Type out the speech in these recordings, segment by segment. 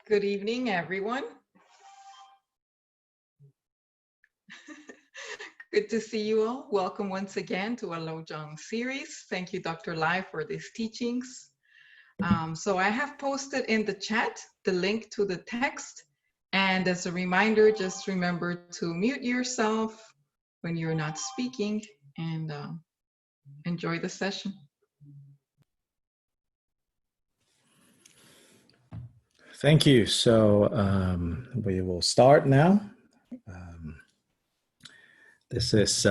Good evening, everyone. Good to see you all. Welcome once again to our Lojong series. Thank you, Dr. Lai, for these teachings. So I have posted in the chat the link to the text. And as a reminder, just remember to mute yourself when you're not speaking and enjoy the session. Thank you. So we will start now. This is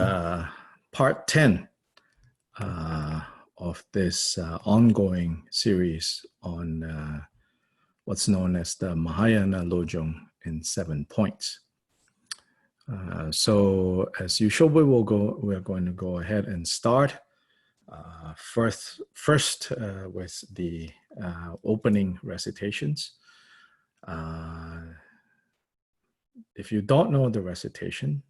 part 10 of this ongoing series on what's known as the Mahayana Lojong in 7 points. So as usual, we're going to go ahead and start first with the opening recitations. If you don't know the recitation,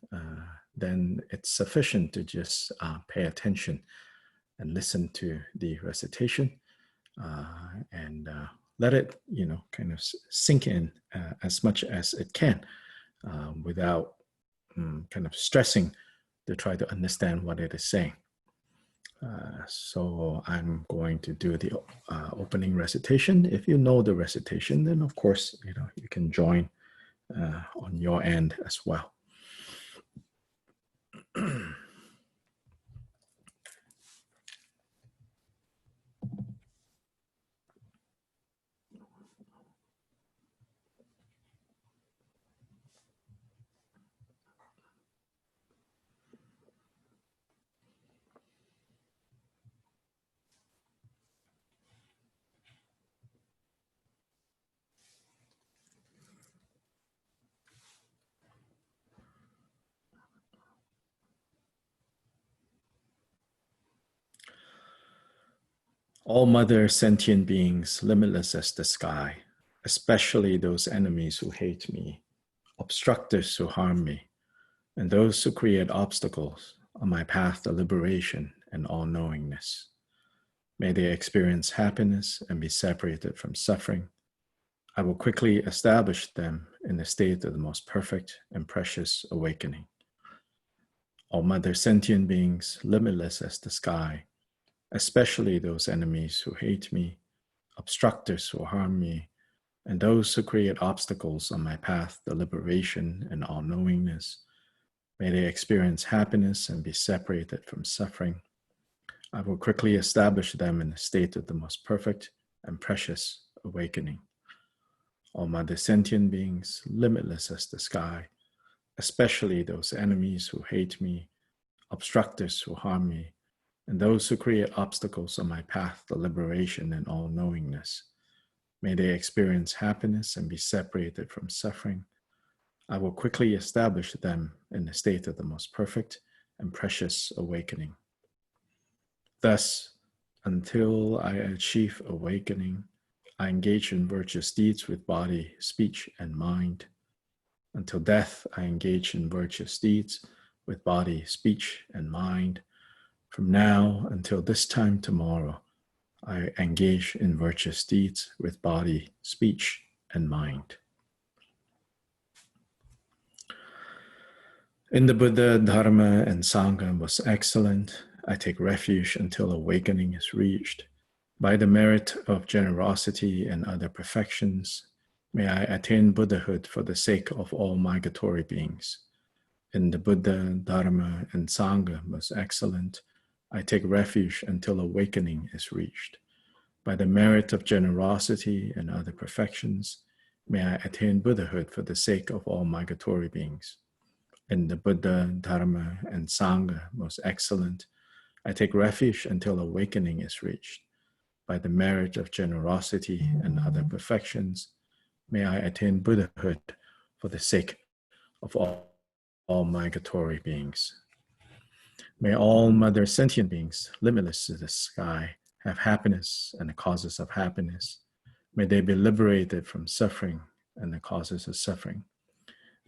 then it's sufficient to just pay attention and listen to the recitation and let it, kind of sink in as much as it can without kind of stressing to try to understand what it is saying. So I'm going to do the opening recitation. If you know the recitation, then of course, you can join on your end as well. All mother sentient beings, limitless as the sky, especially those enemies who hate me, obstructors who harm me, and those who create obstacles on my path to liberation and all-knowingness. May they experience happiness and be separated from suffering. I will quickly establish them in a state of the most perfect and precious awakening. All mother sentient beings, limitless as the sky, especially those enemies who hate me, obstructors who harm me, and those who create obstacles on my path to liberation and all-knowingness. May they experience happiness and be separated from suffering. I will quickly establish them in a state of the most perfect and precious awakening. All mother sentient beings, limitless as the sky, especially those enemies who hate me, obstructors who harm me, and those who create obstacles on my path to liberation and all-knowingness. May they experience happiness and be separated from suffering. I will quickly establish them in a state of the most perfect and precious awakening. Thus, until I achieve awakening, I engage in virtuous deeds with body, speech, and mind. Until death, I engage in virtuous deeds with body, speech, and mind. From now until this time tomorrow, I engage in virtuous deeds with body, speech, and mind. In the Buddha, Dharma, and Sangha was excellent. I take refuge until awakening is reached. By the merit of generosity and other perfections, may I attain Buddhahood for the sake of all migratory beings. In the Buddha, Dharma, and Sangha was excellent. I take refuge until awakening is reached. By the merit of generosity and other perfections, may I attain Buddhahood for the sake of all migratory beings. In the Buddha, Dharma, and Sangha most excellent, I take refuge until awakening is reached. By the merit of generosity and other perfections, may I attain Buddhahood for the sake of all migratory beings. May all mother sentient beings, limitless to the sky, have happiness and the causes of happiness. May they be liberated from suffering and the causes of suffering.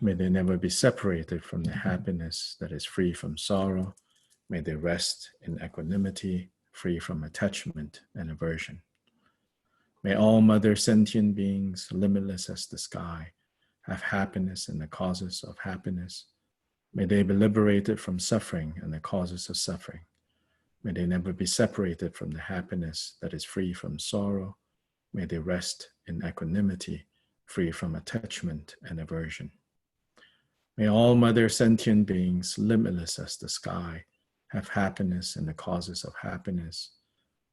May they never be separated from the happiness that is free from sorrow. May they rest in equanimity, free from attachment and aversion. May all mother sentient beings, limitless as the sky, have happiness and the causes of happiness. May they be liberated from suffering and the causes of suffering. May they never be separated from the happiness that is free from sorrow. May they rest in equanimity, free from attachment and aversion. May all mother sentient beings, limitless as the sky, have happiness and the causes of happiness.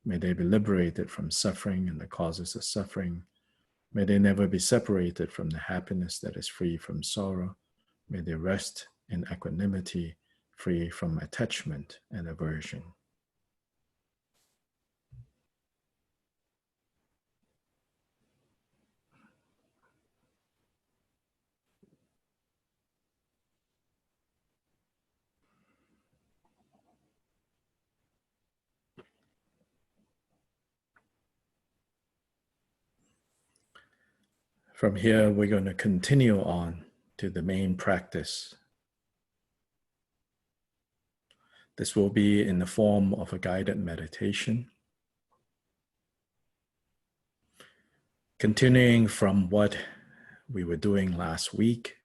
May they be liberated from suffering and the causes of suffering. May they never be separated from the happiness that is free from sorrow. May they rest in equanimity, free from attachment and aversion. From here, we're going to continue on to the main practice. This will be in the form of a guided meditation. Continuing from what we were doing last week,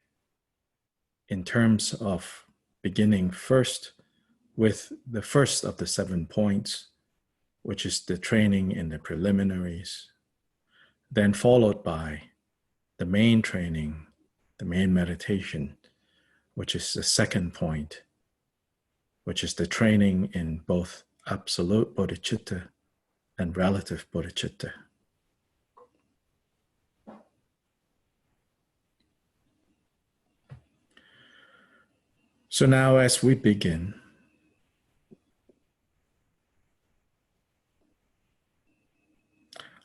in terms of beginning first with the first of the 7 points, which is the training in the preliminaries, then followed by the main training, the main meditation, which is the second point, which is the training in both absolute bodhicitta and relative bodhicitta. So now as we begin,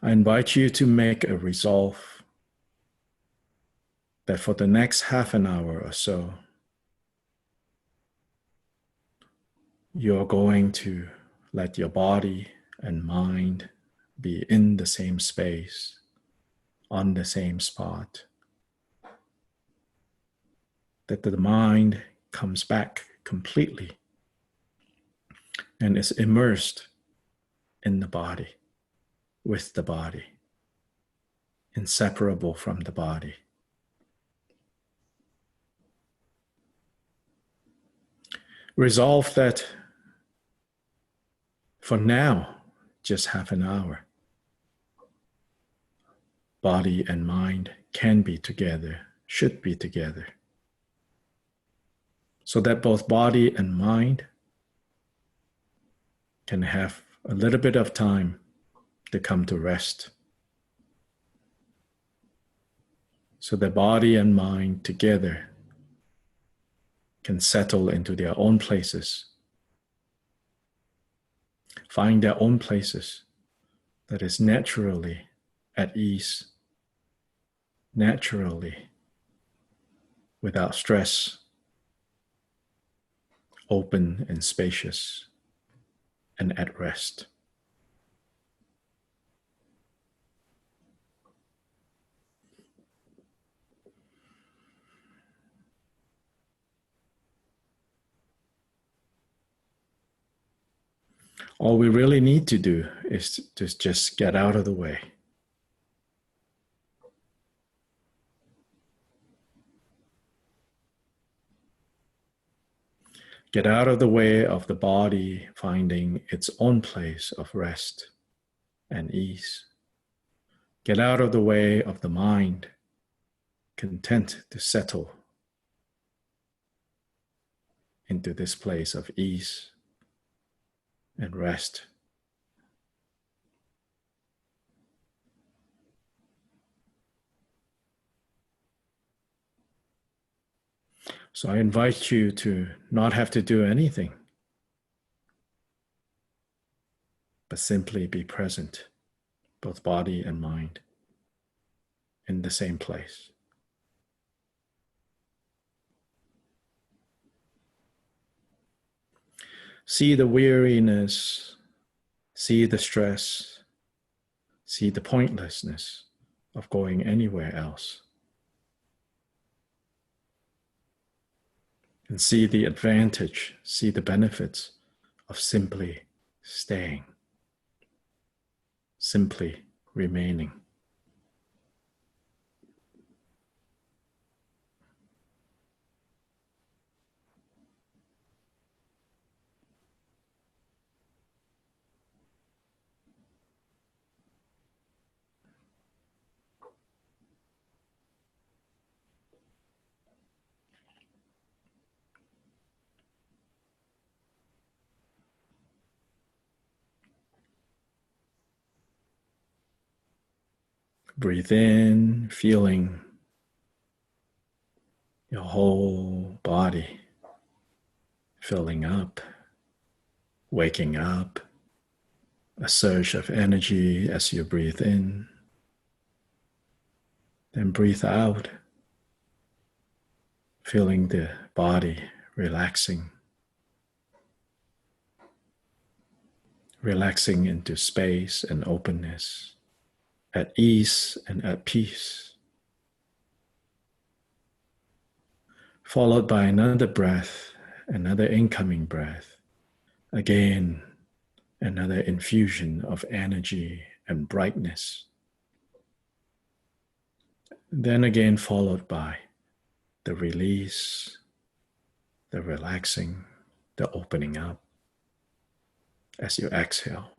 I invite you to make a resolve that for the next half an hour or so, you're going to let your body and mind be in the same space, on the same spot. That the mind comes back completely and is immersed in the body, with the body, inseparable from the body. Resolve that for now, just half an hour, body and mind can be together, should be together, so that both body and mind can have a little bit of time to come to rest. So that body and mind together can settle into their own places, find their own places that is naturally at ease, naturally without stress, open and spacious, and at rest. All we really need to do is to just get out of the way. Get out of the way of the body finding its own place of rest and ease. Get out of the way of the mind, content to settle into this place of ease and rest. So I invite you to not have to do anything, but simply be present, both body and mind, in the same place. See the weariness, see the stress, see the pointlessness of going anywhere else. And see the advantage, see the benefits of simply staying, simply remaining. Breathe in, feeling your whole body filling up, waking up, a surge of energy as you breathe in. Then breathe out, feeling the body relaxing, relaxing into space and openness, at ease and at peace. Followed by another breath, another incoming breath. Again, another infusion of energy and brightness. Then again followed by the release, the relaxing, the opening up as you exhale.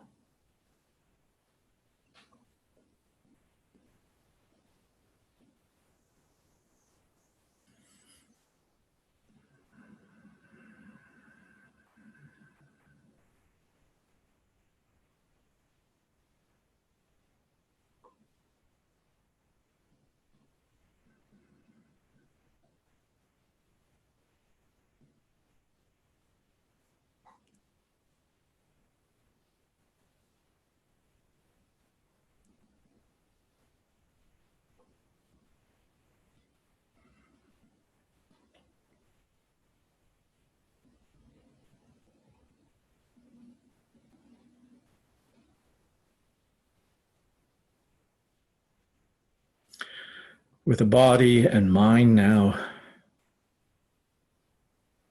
With the body and mind now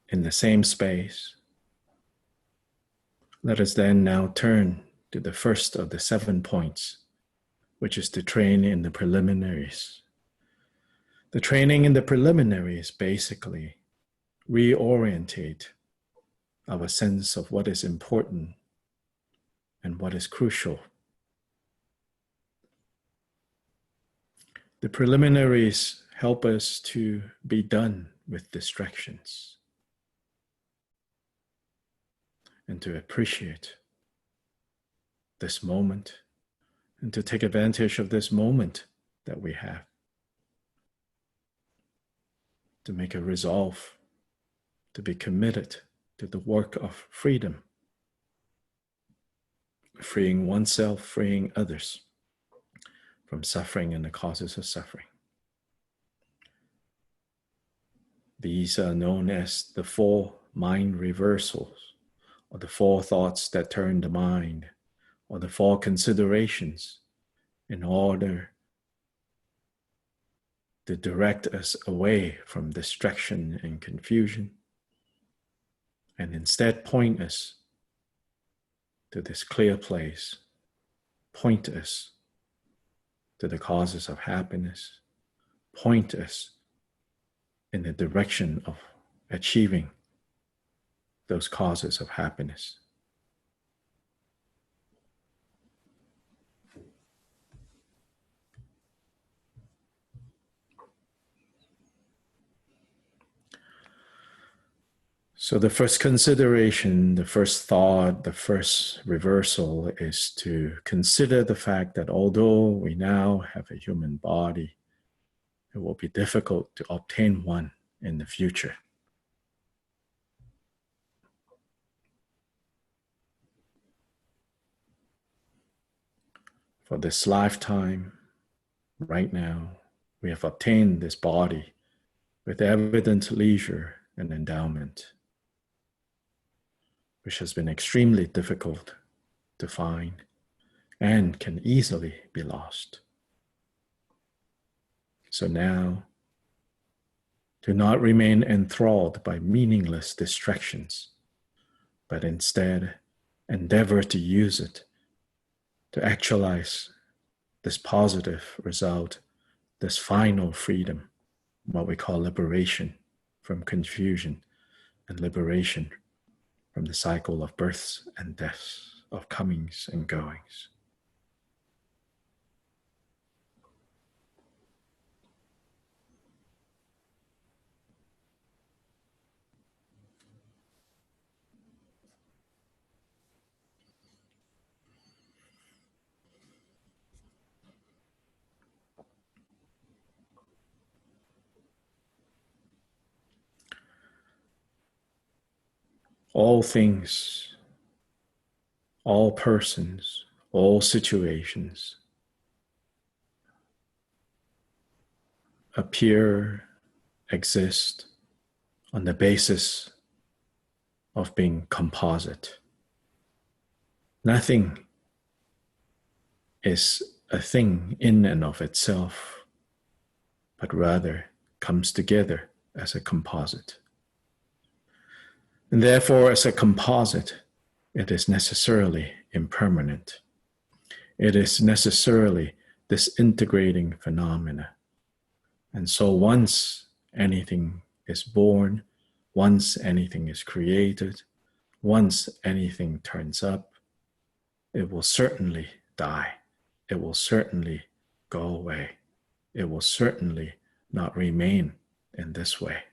in the same space, let us then now turn to the first of the 7 points, which is to train in the preliminaries. The training in the preliminaries basically reorientate our sense of what is important and what is crucial. The preliminaries help us to be done with distractions and to appreciate this moment and to take advantage of this moment that we have, to make a resolve, to be committed to the work of freedom, freeing oneself, freeing others from suffering and the causes of suffering. These are known as the 4 mind reversals, or the 4 thoughts that turn the mind, or the 4 considerations in order to direct us away from distraction and confusion, and instead point us to this clear place, point us to the causes of happiness, point us in the direction of achieving those causes of happiness. So the first consideration, the first thought, the first reversal is to consider the fact that although we now have a human body, it will be difficult to obtain one in the future. For this lifetime, right now, we have obtained this body with evident leisure and endowment, which has been extremely difficult to find and can easily be lost. So now, do not remain enthralled by meaningless distractions, but instead endeavor to use it to actualize this positive result, this final freedom, what we call liberation from confusion and liberation from the cycle of births and deaths, of comings and goings. All things, all persons, all situations appear, exist on the basis of being composite. Nothing is a thing in and of itself, but rather comes together as a composite. And therefore, as a composite, it is necessarily impermanent. It is necessarily disintegrating phenomena. And so once anything is born, once anything is created, once anything turns up, it will certainly die. It will certainly go away. It will certainly not remain in this way.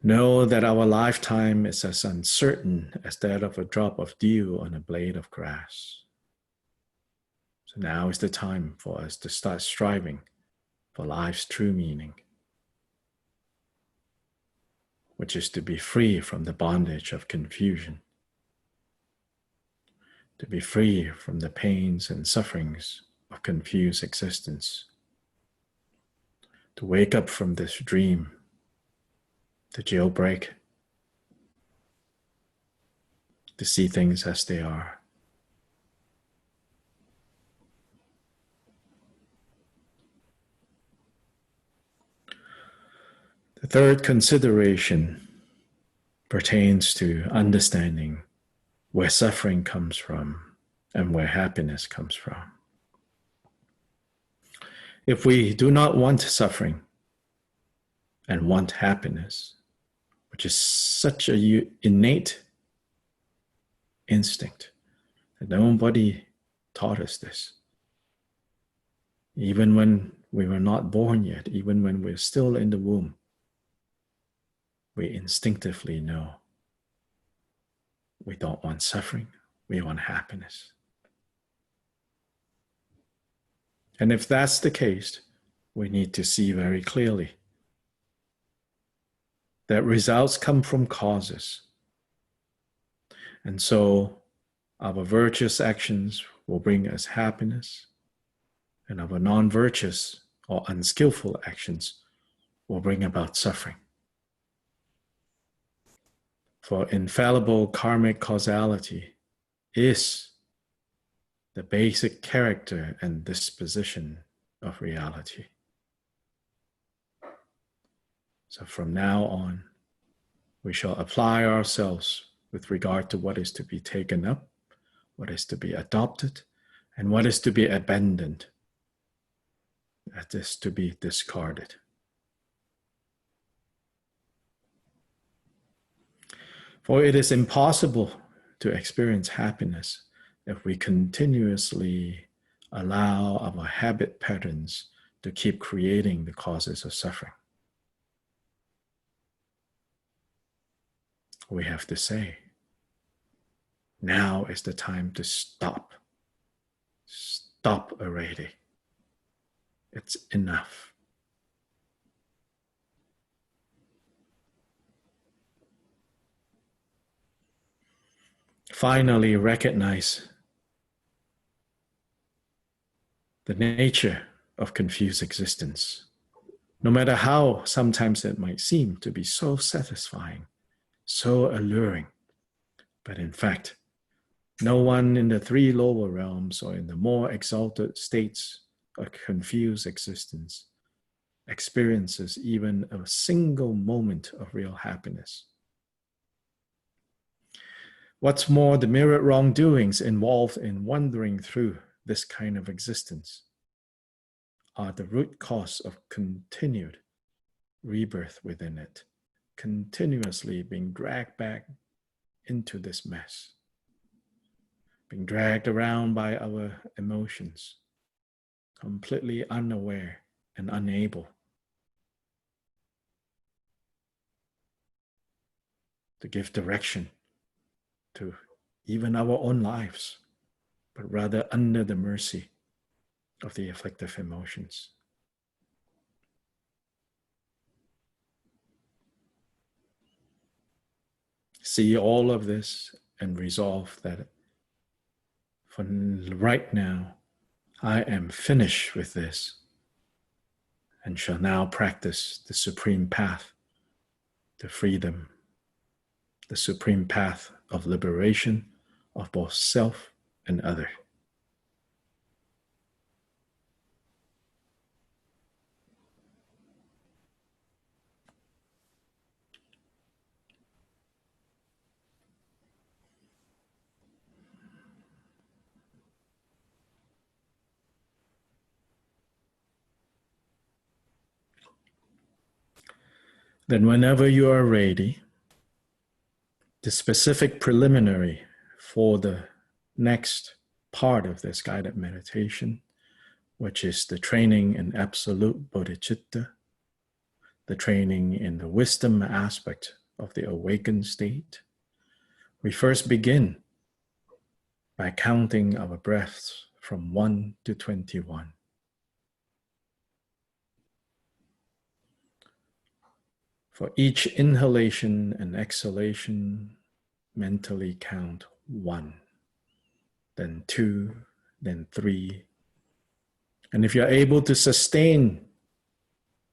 Know that our lifetime is as uncertain as that of a drop of dew on a blade of grass. So now is the time for us to start striving for life's true meaning, which is to be free from the bondage of confusion, to be free from the pains and sufferings of confused existence, to wake up from this dream, to jailbreak, to see things as they are. The third consideration pertains to understanding where suffering comes from and where happiness comes from. If we do not want suffering and want happiness, which is such an innate instinct that nobody taught us this, even when we were not born yet, even when we're still in the womb, we instinctively know we don't want suffering, we want happiness. And if that's the case, we need to see very clearly that results come from causes. And so our virtuous actions will bring us happiness, and our non-virtuous or unskillful actions will bring about suffering. For infallible karmic causality is the basic character and disposition of reality. So from now on, we shall apply ourselves with regard to what is to be taken up, what is to be adopted, and what is to be abandoned, that is to be discarded. For it is impossible to experience happiness if we continuously allow our habit patterns to keep creating the causes of suffering. We have to say, now is the time to stop. Stop already. It's enough. Finally, recognize the nature of confused existence. No matter how sometimes it might seem to be so satisfying, so alluring, but in fact, no one in the three lower realms or in the more exalted states of confused existence experiences even a single moment of real happiness. What's more, the myriad wrongdoings involved in wandering through this kind of existence are the root cause of continued rebirth within it, continuously being dragged back into this mess, being dragged around by our emotions, completely unaware and unable to give direction to even our own lives, but rather under the mercy of the afflictive emotions. See all of this and resolve that for right now, I am finished with this and shall now practice the supreme path to freedom, the supreme path of liberation of both self and other. Then whenever you are ready, the specific preliminary for the next part of this guided meditation, which is the training in absolute bodhicitta, the training in the wisdom aspect of the awakened state, we first begin by counting our breaths from 1 to 21. For each inhalation and exhalation, mentally count 1, then 2, then 3. And if you're able to sustain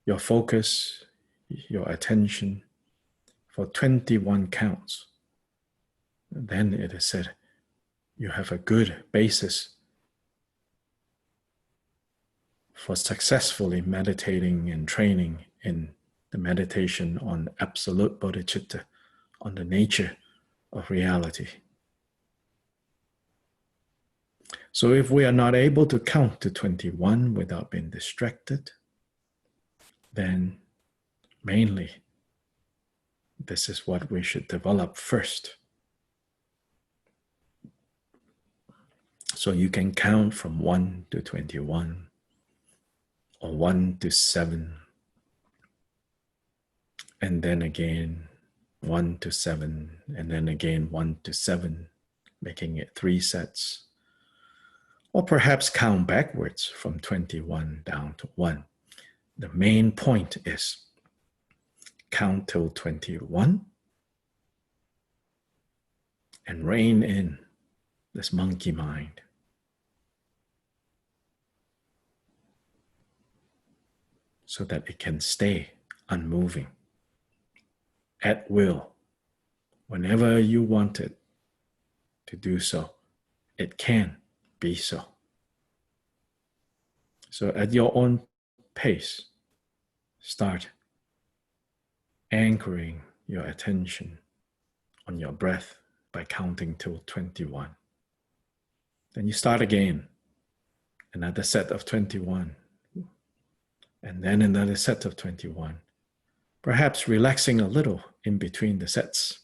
your focus, your attention for 21 counts, then it is said you have a good basis for successfully meditating and training in the meditation on absolute bodhicitta, on the nature of reality. So if we are not able to count to 21 without being distracted, then mainly this is what we should develop first. So you can count from 1 to 21 or 1 to 7, and then again 1 to 7, and then again 1 to 7, making it 3 sets. Or perhaps count backwards from 21 down to 1. The main point is count till 21 and rein in this monkey mind. So that it can stay unmoving at will. Whenever you want it to do so, it can be so. So at your own pace, start anchoring your attention on your breath by counting till 21. Then you start again, another set of 21, and then another set of 21, perhaps relaxing a little in between the sets.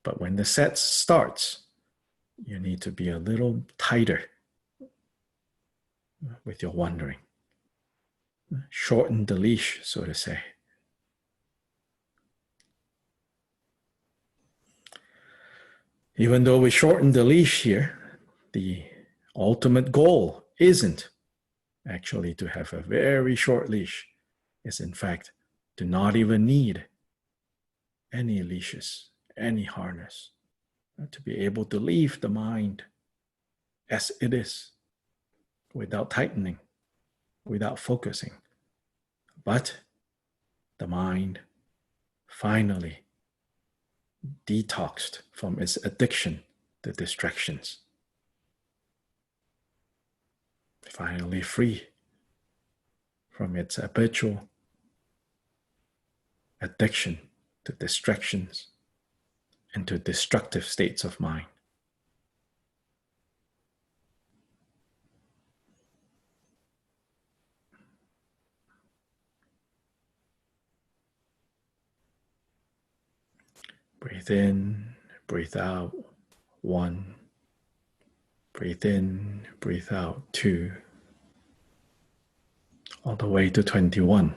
But when the set starts, you need to be a little tighter with your wandering. Shorten the leash, so to say. Even though we shorten the leash here, the ultimate goal isn't actually to have a very short leash. It's in fact to not even need any leashes, any harness, to be able to leave the mind as it is, without tightening, without focusing. But the mind finally detoxed from its addiction to distractions. Finally free from its habitual addiction to distractions into destructive states of mind. Breathe in, breathe out, 1. Breathe in, breathe out, 2. All the way to 21.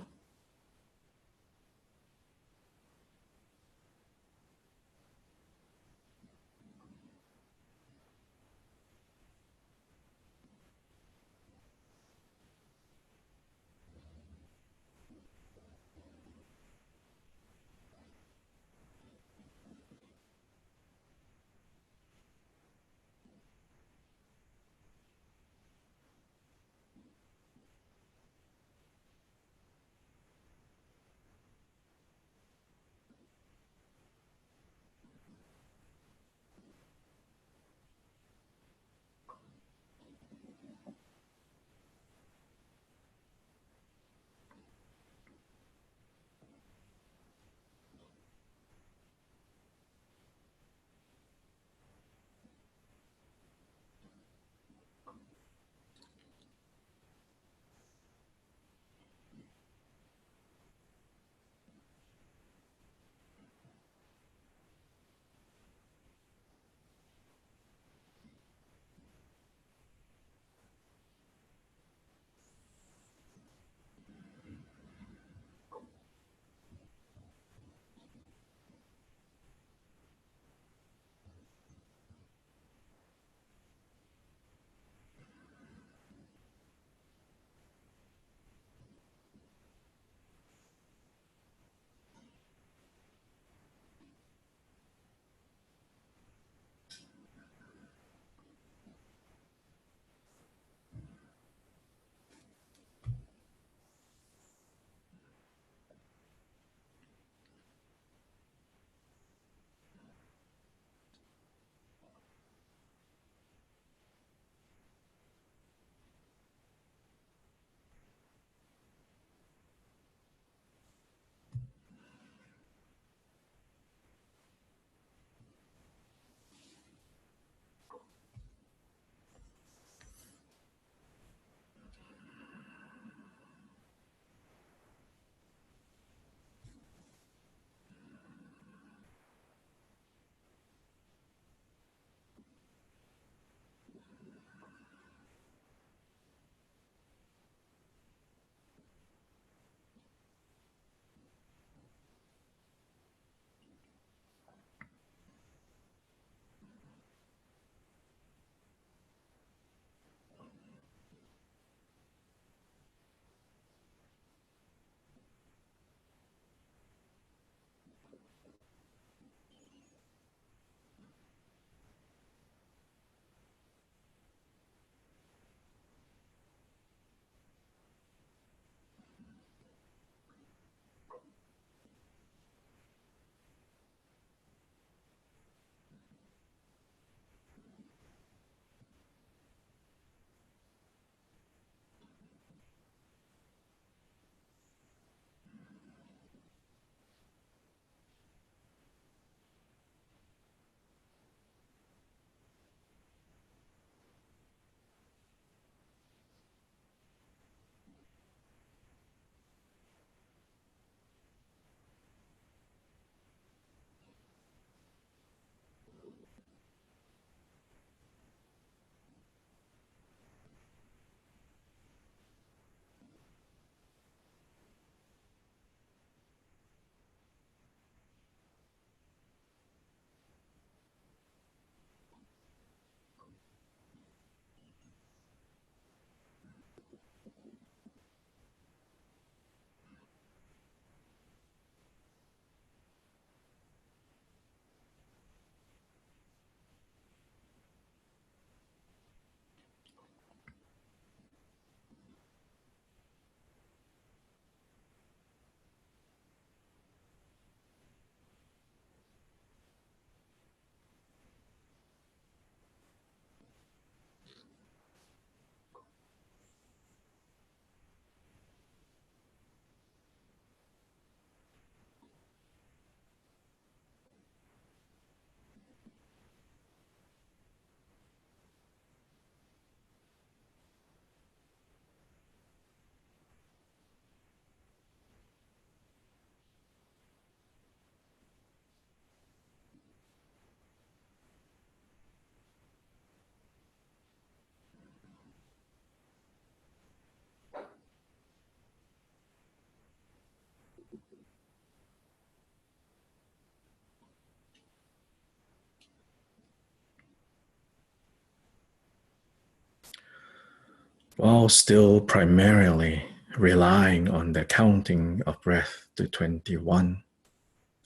while still primarily relying on the counting of breath to 21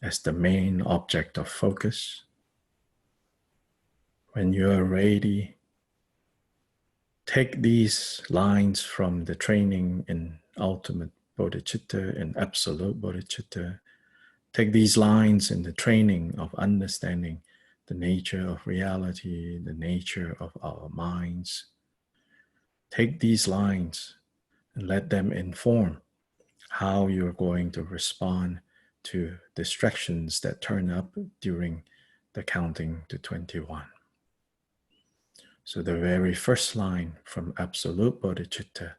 as the main object of focus. When you are ready, take these lines from the training in ultimate bodhicitta and absolute bodhicitta. Take these lines in the training of understanding the nature of reality, the nature of our minds. Take these lines and let them inform how you're going to respond to distractions that turn up during the counting to 21. So the very first line from Absolute Bodhicitta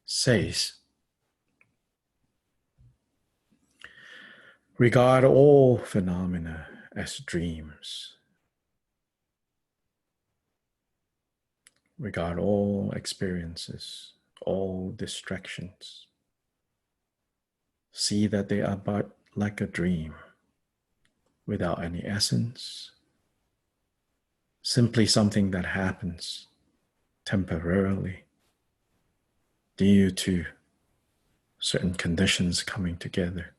says, regard all phenomena as dreams. Regard all experiences, all distractions. See that they are but like a dream, without any essence, simply something that happens temporarily due to certain conditions coming together.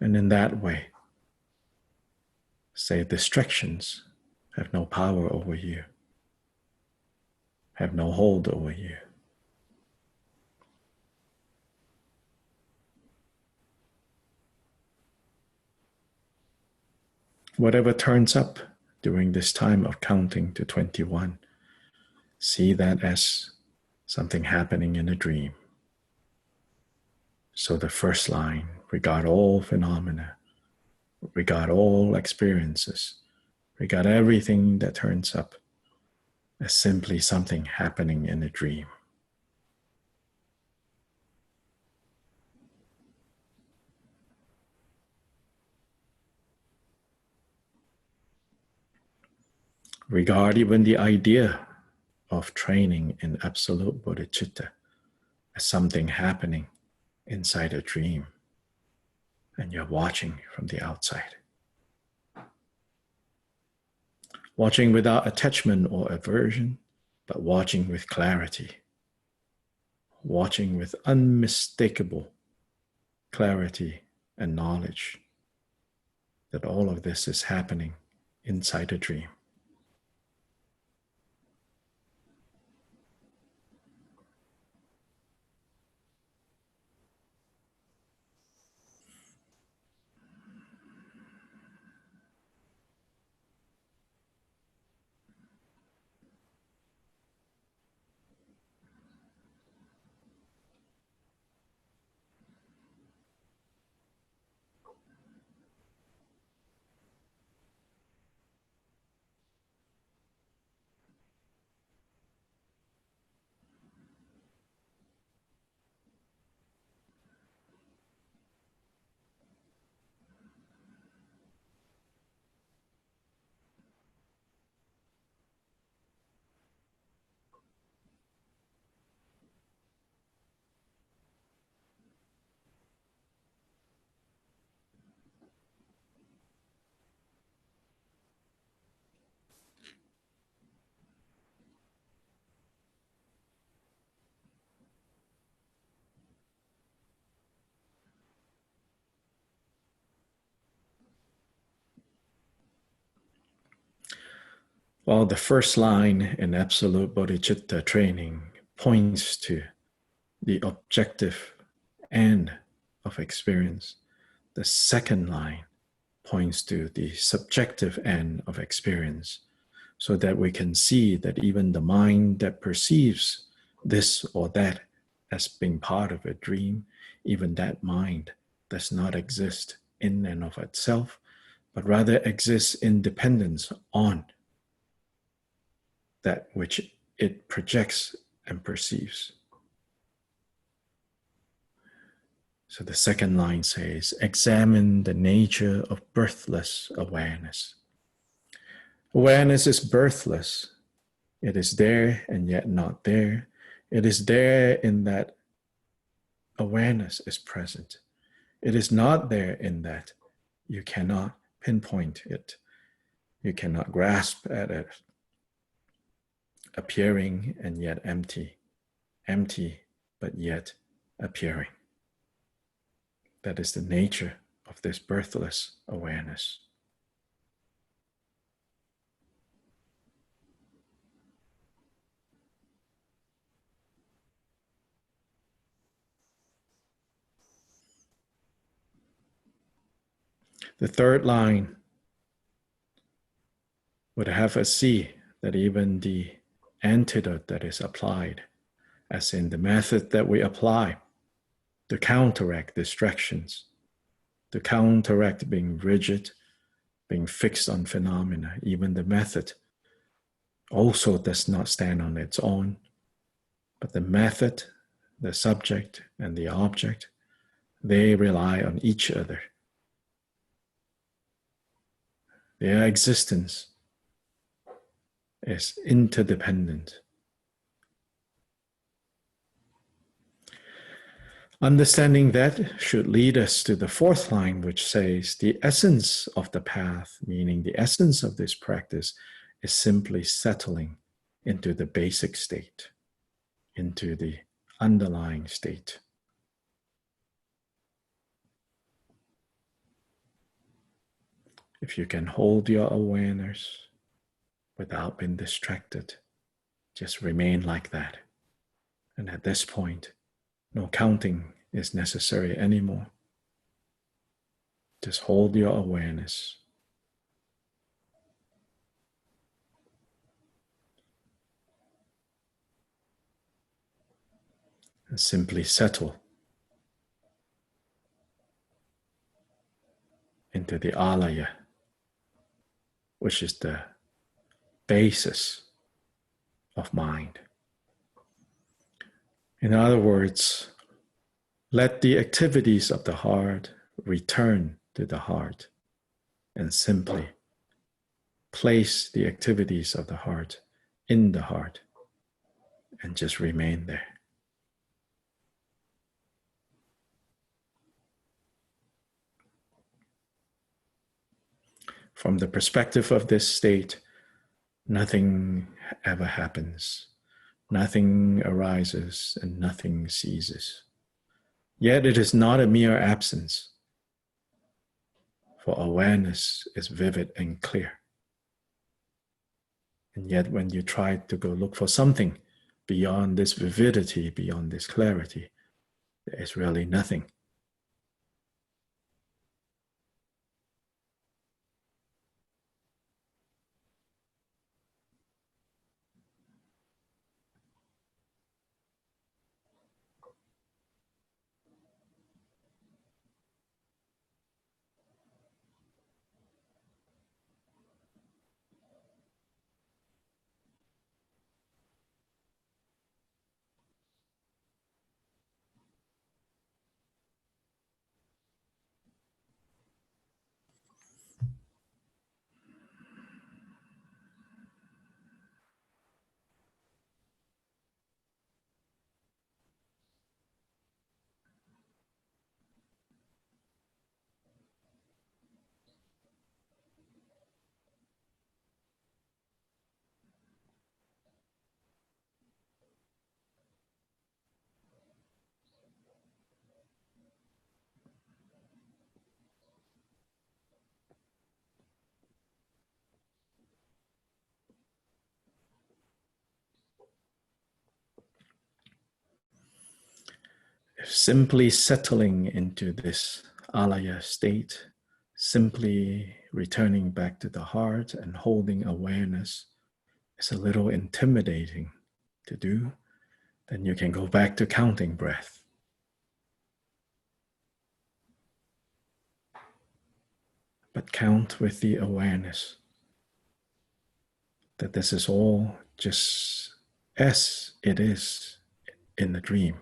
And in that way, say distractions have no power over you, have no hold over you. Whatever turns up during this time of counting to 21, see that as something happening in a dream. So the first line, regard all phenomena, regard all experiences, regard everything that turns up as simply something happening in a dream. Regard even the idea of training in absolute bodhicitta as something happening inside a dream, and you're watching from the outside. Watching without attachment or aversion, but watching with clarity. Watching with unmistakable clarity and knowledge that all of this is happening inside a dream. While the first line in absolute bodhicitta training points to the objective end of experience, the second line points to the subjective end of experience, so that we can see that even the mind that perceives this or that as being part of a dream, even that mind does not exist in and of itself, but rather exists in dependence on that which it projects and perceives. So the second line says, examine the nature of birthless awareness. Awareness is birthless. It is there and yet not there. It is there in that awareness is present. It is not there in that you cannot pinpoint it. You cannot grasp at it. Appearing and yet empty. empty but yet appearing. That is the nature of this birthless awareness. The third line would have us see that even the antidote that is applied, as in the method that we apply to counteract distractions, to counteract being rigid, being fixed on phenomena, even the method also does not stand on its own, but the method, the subject, and the object, they rely on each other. Their existence is interdependent. Understanding that should lead us to the fourth line, which says the essence of the path, meaning the essence of this practice, is simply settling into the basic state, into the underlying state. If you can hold your awareness without being distracted, just remain like that. And at this point, no counting is necessary anymore. Just hold your awareness. And simply settle into the alaya, which is the basis of mind. In other words, let the activities of the heart return to the heart and simply place the activities of the heart in the heart and just remain there. From the perspective of this state, nothing ever happens, nothing arises, and nothing ceases. Yet it is not a mere absence, for awareness is vivid and clear. And yet when you try to go look for something beyond this vividity, beyond this clarity, there is really nothing. Simply settling into this alaya state, simply returning back to the heart and holding awareness is a little intimidating to do, then you can go back to counting breath. But count with the awareness that this is all just as it is in the dream.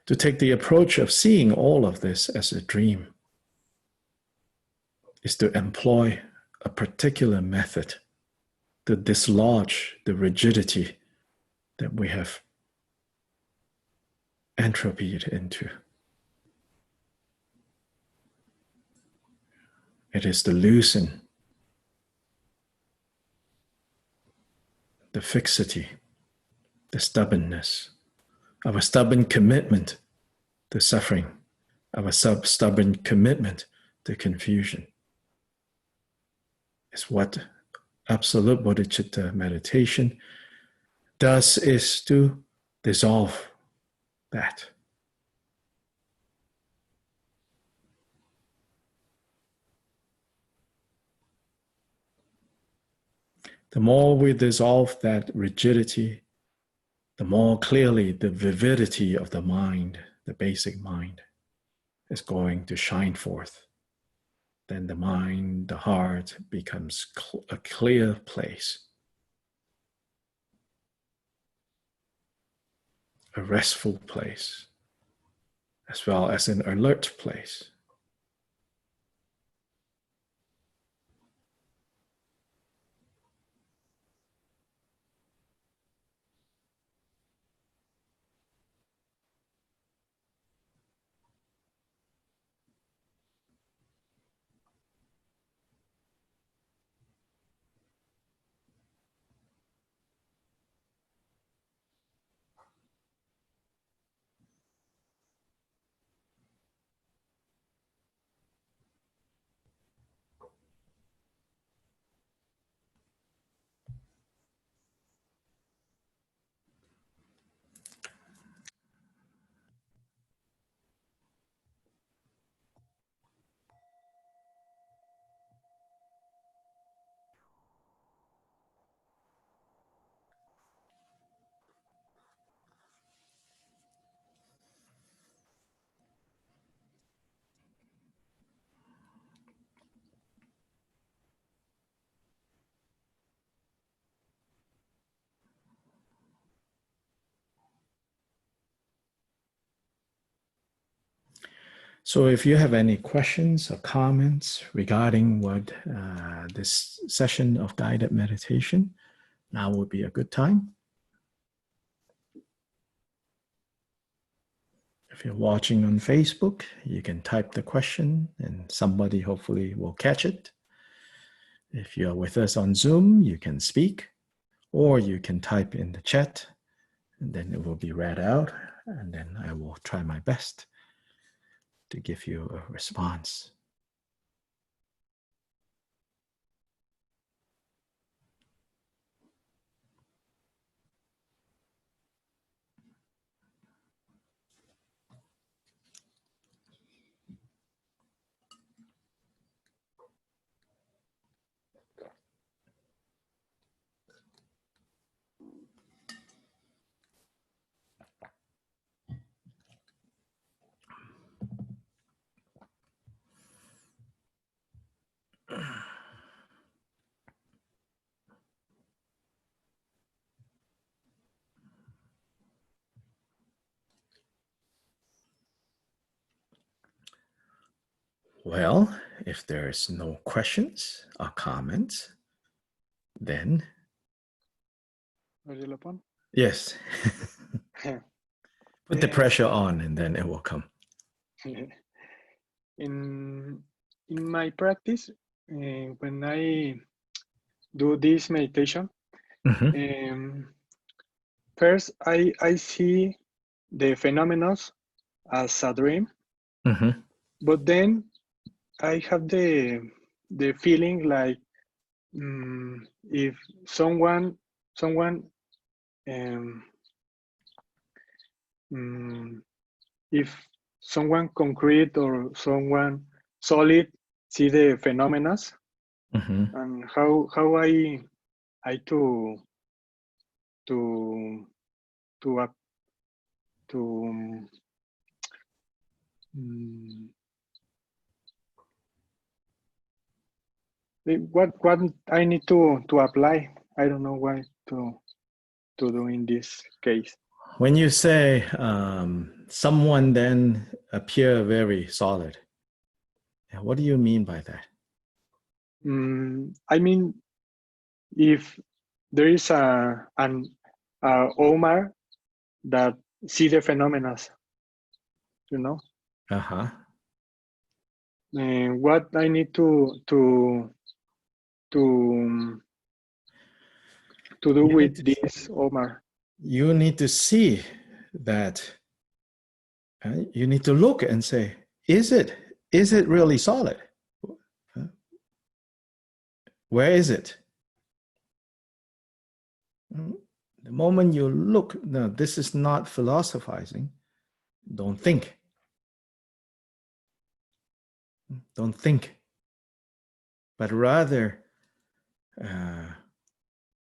To take the approach of seeing all of this as a dream is to employ a particular method to dislodge the rigidity that we have entropied into. It is the loosen, the fixity, the stubbornness, our stubborn commitment to suffering, our stubborn commitment to confusion. Is what absolute bodhicitta meditation does, is to dissolve that. The more we dissolve that rigidity, the more clearly the vividity of the mind, the basic mind, is going to shine forth. Then the mind, the heart becomes a clear place, a restful place, as well as an alert place. So if you have any questions or comments regarding what this session of guided meditation, now would be a good time. If you're watching on Facebook, you can type the question and somebody hopefully will catch it. If you're with us on Zoom, you can speak, or you can type in the chat, and then it will be read out, and then I will try my best to give you a response. Well, if there's no questions or comments, then yes, put the pressure on and then it will come. In my practice, when I do this meditation, first I see the phenomena as a dream, but then I have the feeling like if someone if someone concrete or someone solid see the phenomena, and how I what I need to apply. I don't know what to do in this case. When you say someone then appear very solid, what do you mean by that? I mean, if there is an Omar that see the phenomena, you know. what I need to do with this, Omar? You need to see that. You need to look and say, is it really solid? Where is it? The moment you look, no, this is not philosophizing. Don't think. Don't think. But rather,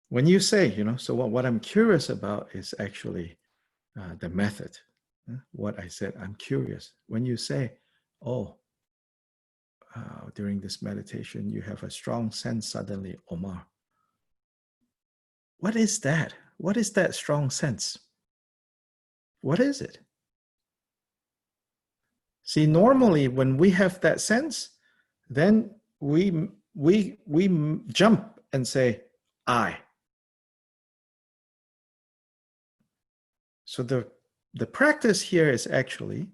when you say, so what I'm curious about is actually the method. What I said, I'm curious. When you say, during this meditation, you have a strong sense suddenly, Omar. What is that? What is that strong sense? What is it? See, normally when we have that sense, then we jump and say, I. So the practice here is actually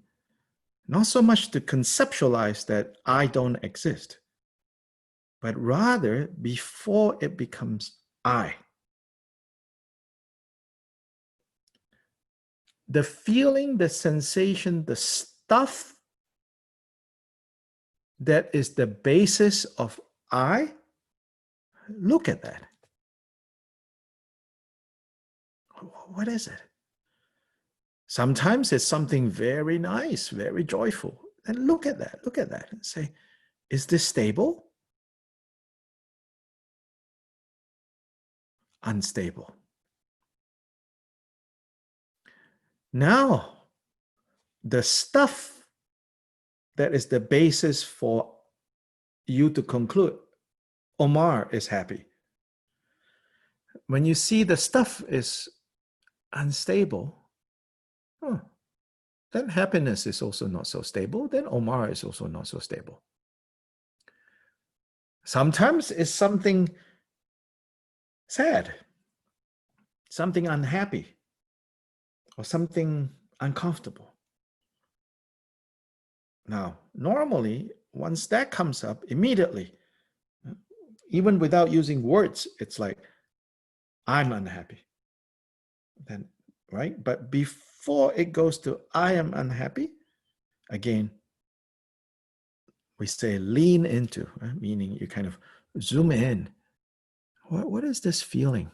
not so much to conceptualize that I don't exist, but rather before it becomes I. The feeling, the sensation, the stuff that is the basis of I, look at that. What is it? Sometimes it's something very nice, very joyful. And look at that and say, is this stable? Unstable. Now, the stuff that is the basis for you to conclude, Omar is happy. When you see the stuff is unstable, then happiness is also not so stable. Then Omar is also not so stable. Sometimes it's something sad, something unhappy, or something uncomfortable. Now, normally, once that comes up, immediately, even without using words, it's like, I'm unhappy. Then, right? But before it goes to I am unhappy, again, we say lean into, meaning you kind of zoom in. What is this feeling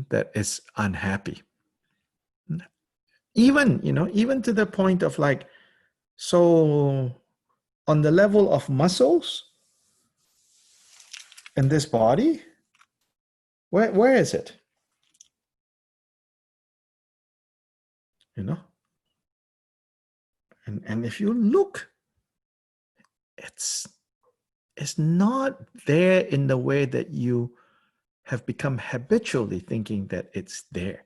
that is unhappy? Even to the point of like, so on the level of muscles in this body, where is it? And if you look, it's not there in the way that you have become habitually thinking that it's there.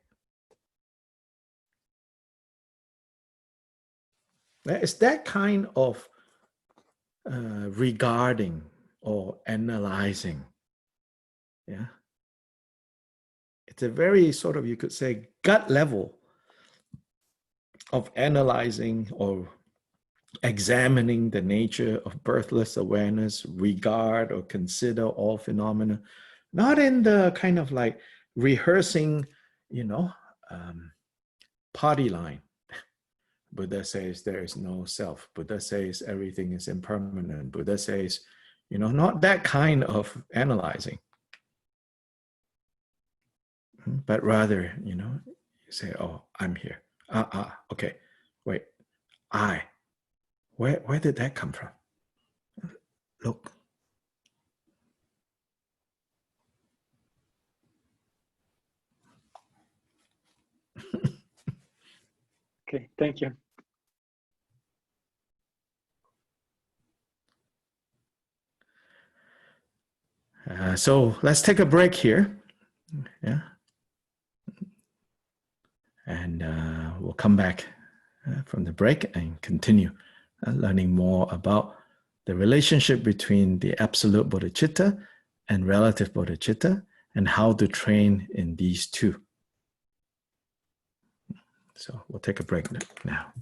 It's that kind of regarding or analyzing. Yeah. It's a very sort of, you could say, gut level of analyzing or examining the nature of birthless awareness, regard or consider all phenomena, not in the kind of like rehearsing, party line. Buddha says there is no self. Buddha says everything is impermanent. Buddha says, not that kind of analyzing. But rather, you say, oh, I'm here. Okay, wait, I. Where did that come from? Look. Okay, thank you. So let's take a break here. Yeah. And we'll come back from the break and continue learning more about the relationship between the absolute bodhicitta and relative bodhicitta and how to train in these two. So we'll take a break now.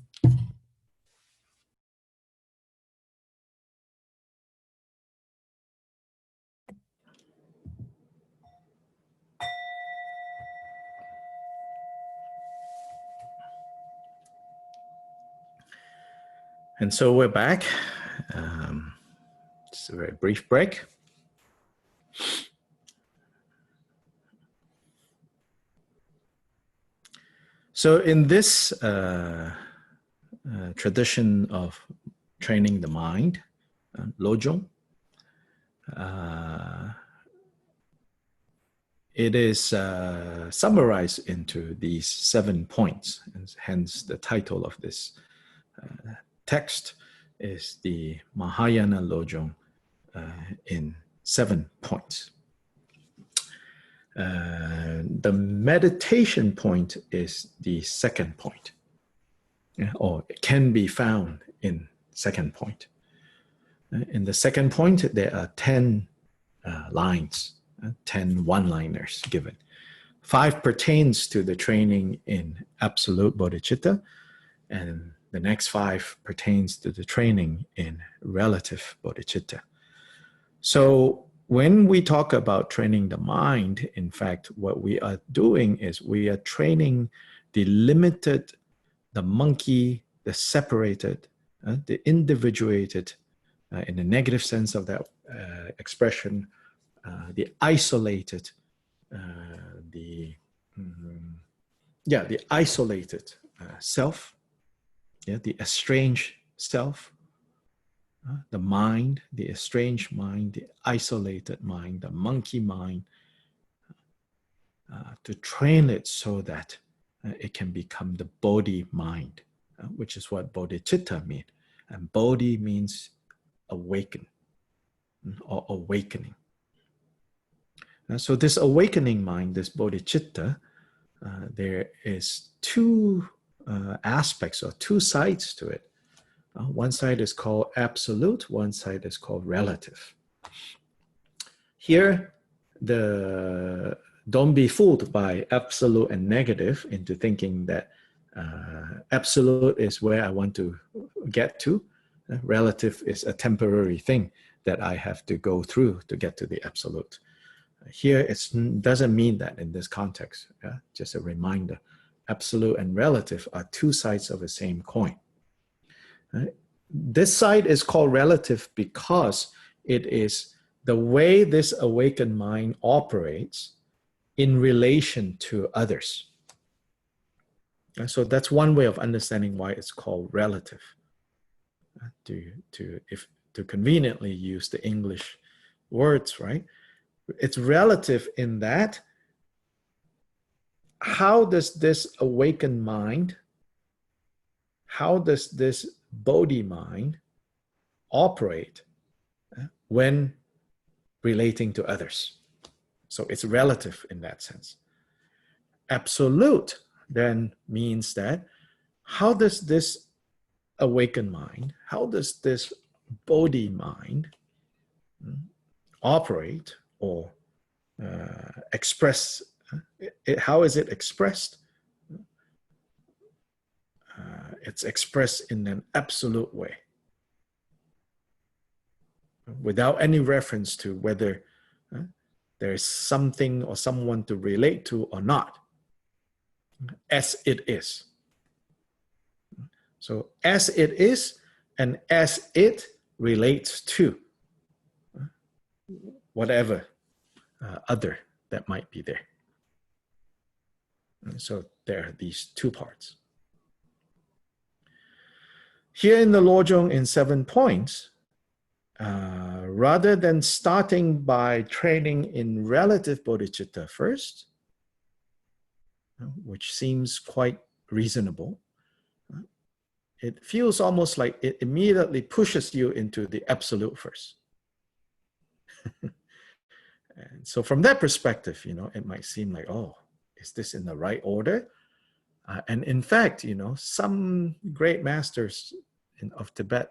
And so we're back. Just a very brief break. So in this tradition of training the mind, Lojong, it is summarized into these 7 points, and hence the title of this text is the Mahayana Lojong in 7 points. The meditation point is the second point, or it can be found in second point. In the second point, there are 10 lines, 10 one-liners given. 5 pertains to the training in absolute bodhicitta, and the next 5 pertains to the training in relative bodhicitta. So when we talk about training the mind, in fact, what we are doing is we are training the limited, the monkey, the separated, the individuated, in the negative sense of that expression, the isolated, the isolated self, the estranged self, the mind, the estranged mind, the isolated mind, the monkey mind, to train it so that it can become the bodhi mind, which is what bodhicitta means. And bodhi means awaken or awakening. So this awakening mind, this bodhicitta, there is 2 aspects or 2 sides to it. One side is called absolute, one side is called relative. Here, don't be fooled by absolute and negative into thinking that absolute is where I want to get to. Relative is a temporary thing that I have to go through to get to the absolute. Here, it doesn't mean that in this context. Just a reminder, absolute and relative are 2 sides of the same coin. This side is called relative because it is the way this awakened mind operates in relation to others. So that's one way of understanding why it's called relative. To conveniently use the English words, right? It's relative in that how does this awakened mind, how does this bodhi mind operate when relating to others? So it's relative in that sense. Absolute then means that how does this awakened mind, how does this bodhi mind operate or express, how is it expressed? It's expressed in an absolute way, without any reference to whether there is something or someone to relate to or not, as it is. So as it is and as it relates to whatever other that might be there. And so there are these 2 parts. Here in the Lojong in 7 points, rather than starting by training in relative bodhicitta first, which seems quite reasonable, it feels almost like it immediately pushes you into the absolute first. And so from that perspective, it might seem like, oh, is this in the right order? And in fact, some great masters of Tibet,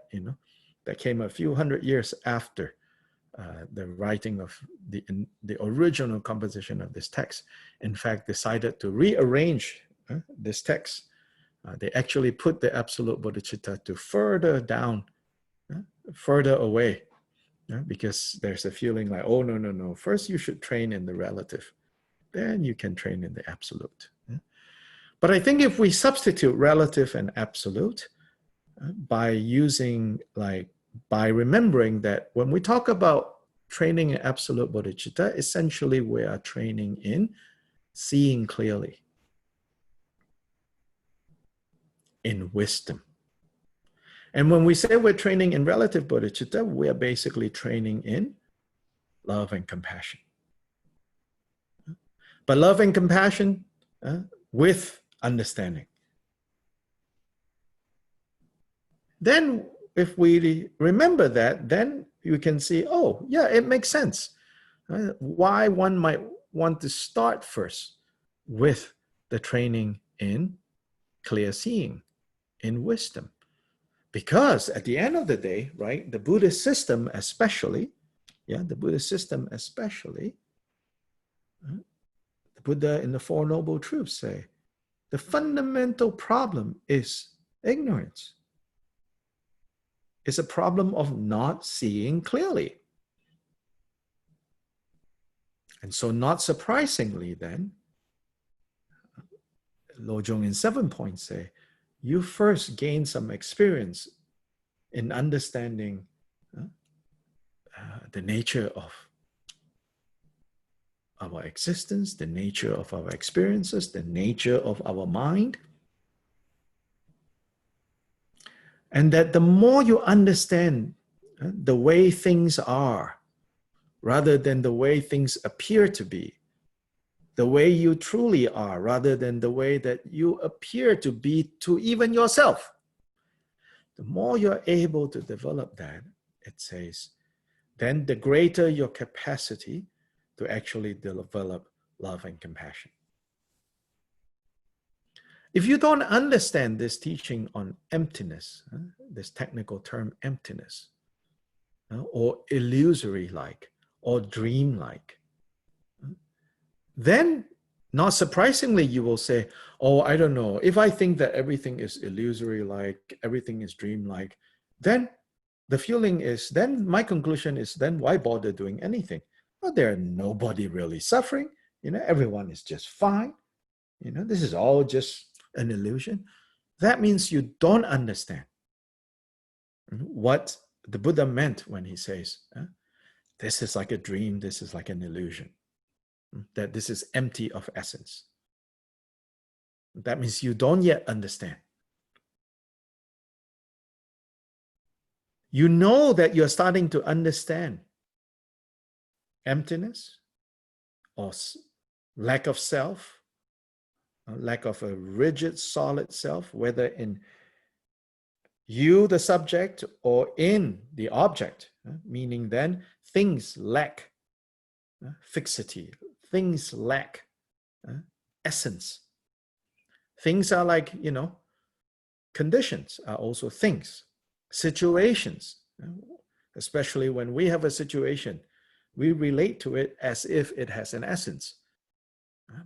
that came a few hundred years after the writing of the original composition of this text, in fact, decided to rearrange this text. They actually put the absolute bodhicitta to further down, further away, because there's a feeling like, oh, no. First, you should train in the relative. Then you can train in the absolute. But I think if we substitute relative and absolute, by remembering that when we talk about training in absolute bodhicitta, essentially we are training in seeing clearly, in wisdom. And when we say we're training in relative bodhicitta, we are basically training in love and compassion. But love and compassion with understanding. Then if we remember that, then you can see, oh, yeah, it makes sense. Why one might want to start first with the training in clear seeing, in wisdom. Because at the end of the day, right, the Buddhist system especially, the Buddhist system especially, the Buddha in the Four Noble Truths say, the fundamental problem is ignorance. It's a problem of not seeing clearly. And so not surprisingly then, Lojong in 7 points say, you first gain some experience in understanding the nature of our existence, the nature of our experiences, the nature of our mind. And that the more you understand the way things are, rather than the way things appear to be, the way you truly are, rather than the way that you appear to be to even yourself, the more you're able to develop that, it says, then the greater your capacity to actually develop love and compassion. If you don't understand this teaching on emptiness, this technical term emptiness, or illusory-like, or dream-like, then not surprisingly you will say, oh, I don't know, if I think that everything is illusory-like, everything is dream-like, then the feeling is, then my conclusion is, then why bother doing anything? Well, there's nobody really suffering, everyone is just fine, this is all just an illusion. That means you don't understand what the Buddha meant when he says, this is like a dream, this is like an illusion, that this is empty of essence. That means you don't yet understand. You know that you're starting to understand emptiness or lack of self, lack of a rigid, solid self, whether in you, the subject, or in the object, meaning then things lack fixity, things lack essence. Things are like, conditions are also things. Situations, especially when we have a situation, we relate to it as if it has an essence.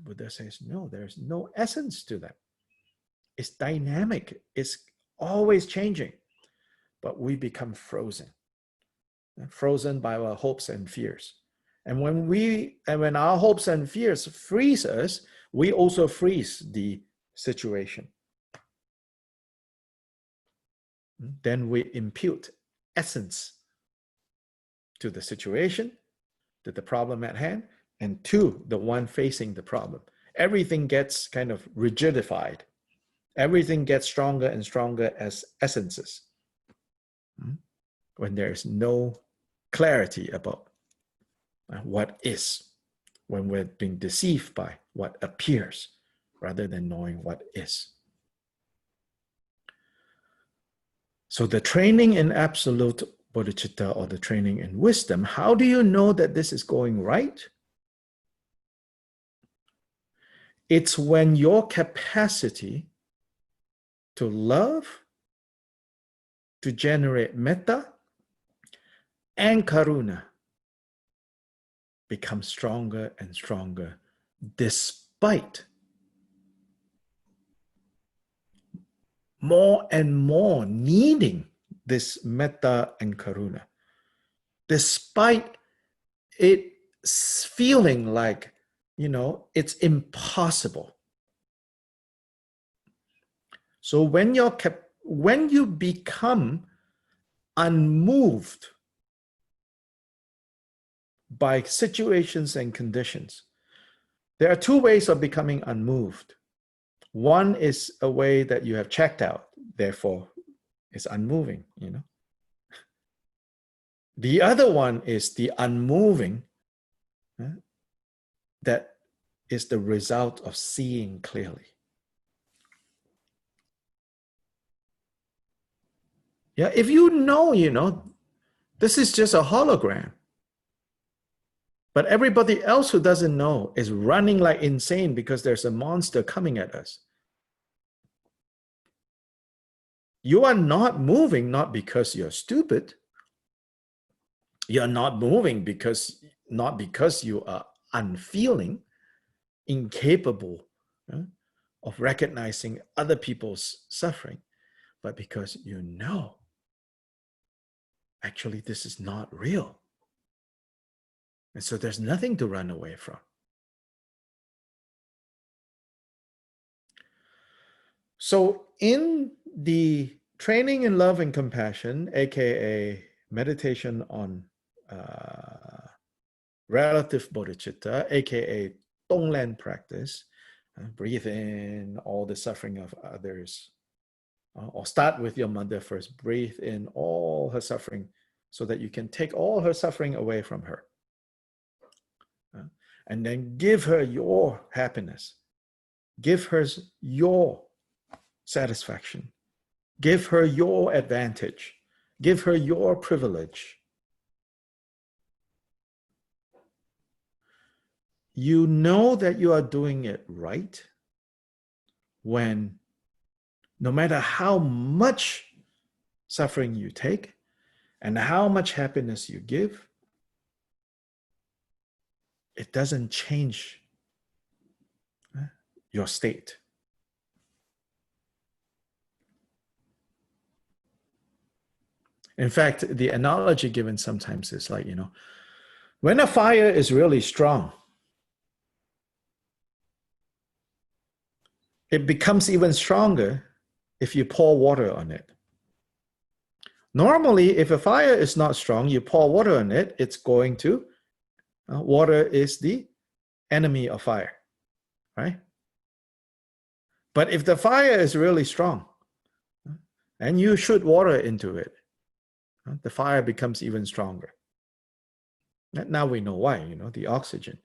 Buddha says, no, there's no essence to that. It's dynamic, it's always changing, but we become frozen by our hopes and fears. And when our hopes and fears freeze us, we also freeze the situation. Then we impute essence to the situation, to the problem at hand, and to the one facing the problem. Everything gets kind of rigidified. Everything gets stronger and stronger as essences. When there is no clarity about what is, when we're being deceived by what appears rather than knowing what is. So the training in absolute bodhicitta, or the training in wisdom, how do you know that this is going right? It's when your capacity to love, to generate metta and karuna becomes stronger and stronger, despite more and more needing this metta and karuna, despite it feeling like, it's impossible. So when when you become unmoved by situations and conditions, there are two ways of becoming unmoved. One is a way that you have checked out, therefore it's unmoving, you know. The other one is the unmoving, that is the result of seeing clearly. Yeah, if you know, this is just a hologram, but everybody else who doesn't know is running like insane because there's a monster coming at us. You are not moving, not because you're stupid. You're not moving not because you are unfeeling, incapable of recognizing other people's suffering, but because you know, actually, this is not real. And so there's nothing to run away from. So in the training in love and compassion, aka meditation on relative bodhicitta, aka Tonglen practice, breathe in all the suffering of others, or start with your mother first, breathe in all her suffering so that you can take all her suffering away from her. And then give her your happiness, give her your satisfaction, give her your advantage, give her your privilege. You know that you are doing it right when no matter how much suffering you take and how much happiness you give, it doesn't change your state. In fact, the analogy given sometimes is like, when a fire is really strong, it becomes even stronger if you pour water on it. Normally, if a fire is not strong, you pour water on it, it's going to, water is the enemy of fire, right? But if the fire is really strong and you shoot water into it, the fire becomes even stronger. Now we know why, the oxygen.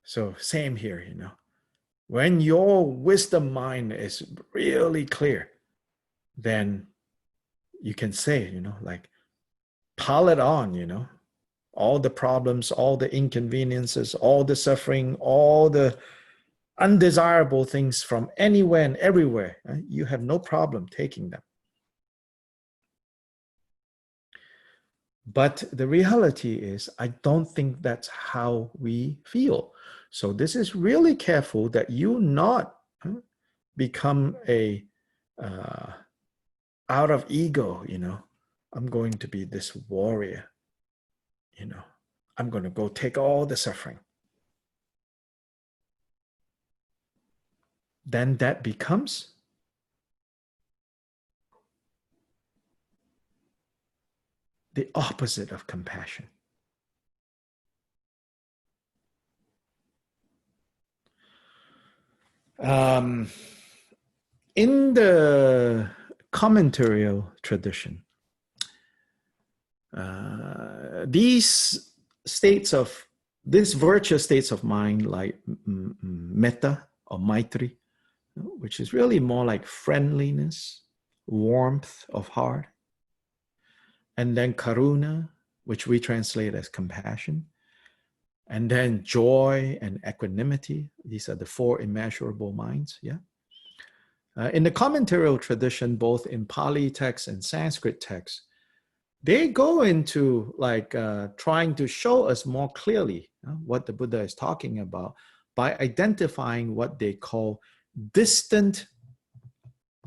So same here, when your wisdom mind is really clear, then you can say, like, pile it on, all the problems, all the inconveniences, all the suffering, all the undesirable things from anywhere and everywhere. You have no problem taking them. But the reality is, I don't think that's how we feel. So this is really careful that you not become a out of ego, I'm going to be this warrior, I'm going to go take all the suffering. Then that becomes the opposite of compassion. In the commentarial tradition, these virtuous states of mind, like metta or maitri, which is really more like friendliness, warmth of heart, and then karuna, which we translate as compassion, and then joy and equanimity. These are the four immeasurable minds. Yeah. In the commentarial tradition, both in Pali text and Sanskrit text, they go into like trying to show us more clearly what the Buddha is talking about by identifying what they call distant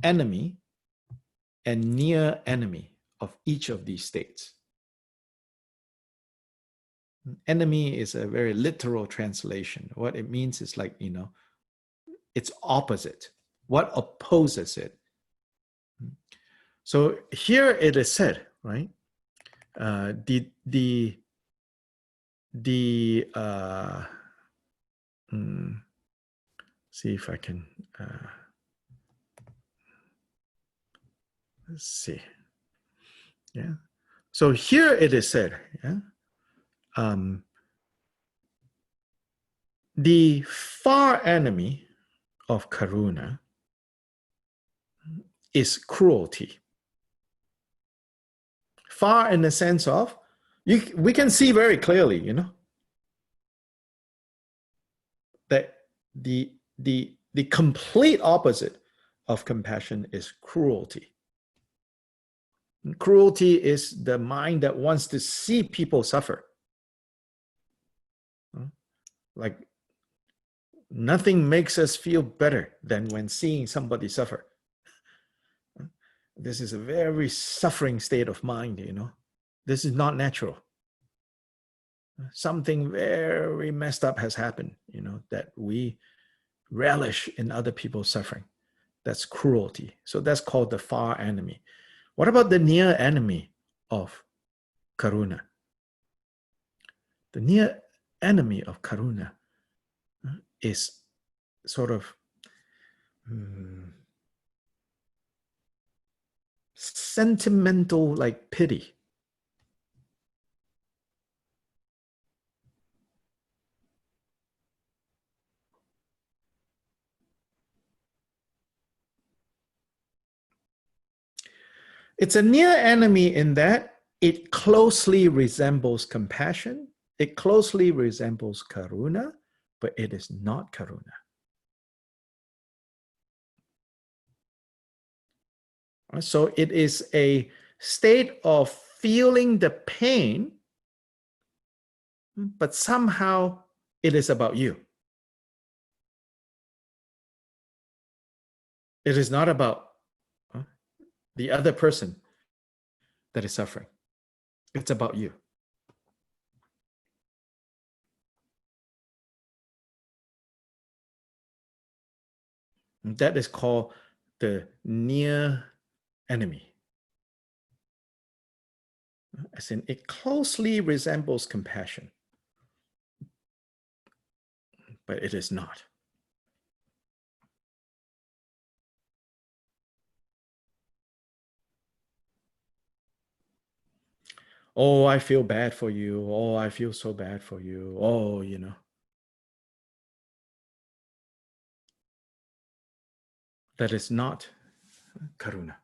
enemy and near enemy of each of these states. Enemy is a very literal translation. What it means is like, it's opposite. What opposes it? So here it is said, right? See if I can let's see. Yeah. So here it is said, yeah. The far enemy of karuna is cruelty. Far in the sense of, we can see very clearly, you know, that the complete opposite of compassion is cruelty. And cruelty is the mind that wants to see people suffer. Like, nothing makes us feel better than when seeing somebody suffer. This is a very suffering state of mind, you know. This is not natural. Something very messed up has happened, you know, that we relish in other people's suffering. That's cruelty. So that's called the far enemy. What about the near enemy of karuna? The near enemy of karuna is sort of sentimental, like pity. It's a near enemy in that it closely resembles compassion, it closely resembles karuna, but it is not karuna. So it is a state of feeling the pain, but somehow it is about you. It is not about the other person that is suffering. It's about you. And that is called the near enemy. As in, it closely resembles compassion, but it is not. Oh, I feel bad for you. Oh, I feel so bad for you. Oh, you know. That is not karuna.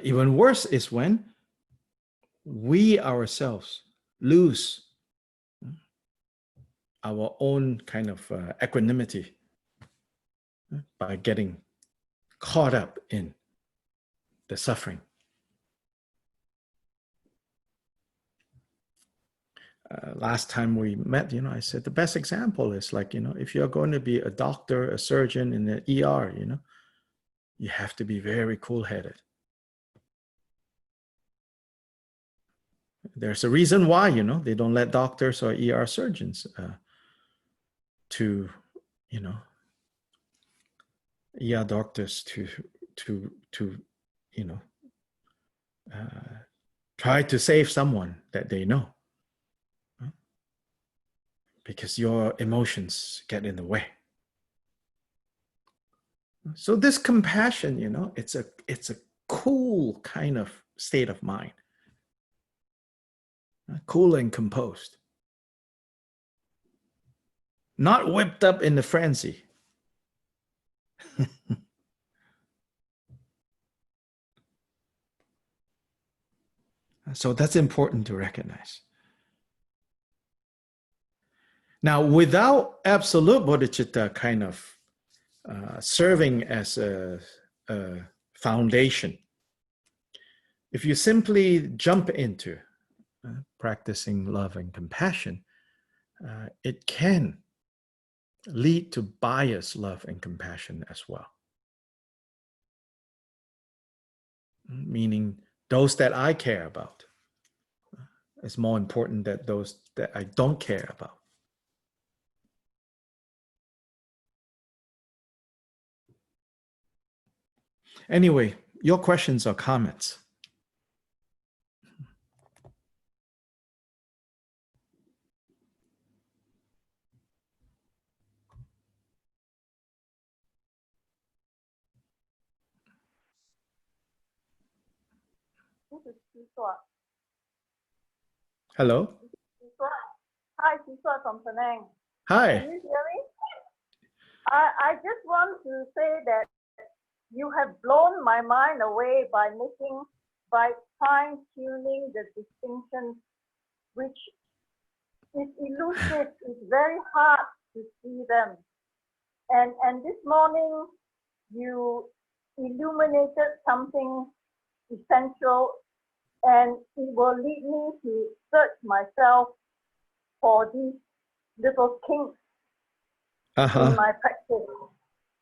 Even worse is when we ourselves lose our own kind of equanimity by getting caught up in the suffering. Last time we met, you know, I said the best example is like, you know, if you're going to be a doctor, a surgeon in the ER, you know, you have to be very cool-headed. There's a reason why, you know, they don't let doctors or ER surgeons to, you know, ER doctors to you know, try to save someone that they know. Because your emotions get in the way. So this compassion, you know, it's a cool kind of state of mind. Cool and composed. Not whipped up in the frenzy. So that's important to recognize. Now, without absolute bodhicitta kind of serving as a foundation, if you simply jump into practicing love and compassion, it can lead to biased love and compassion as well. Meaning those that I care about is more important than those that I don't care about. Anyway, your questions or comments? This is Siswa. Hello? Hi, Siswa from Penang. Hi. Can you hear me? I just want to say that you have blown my mind away by fine-tuning the distinctions, which is elusive. It's very hard to see them. And this morning, you illuminated something essential, and it will lead me to search myself for these little kinks in my practice.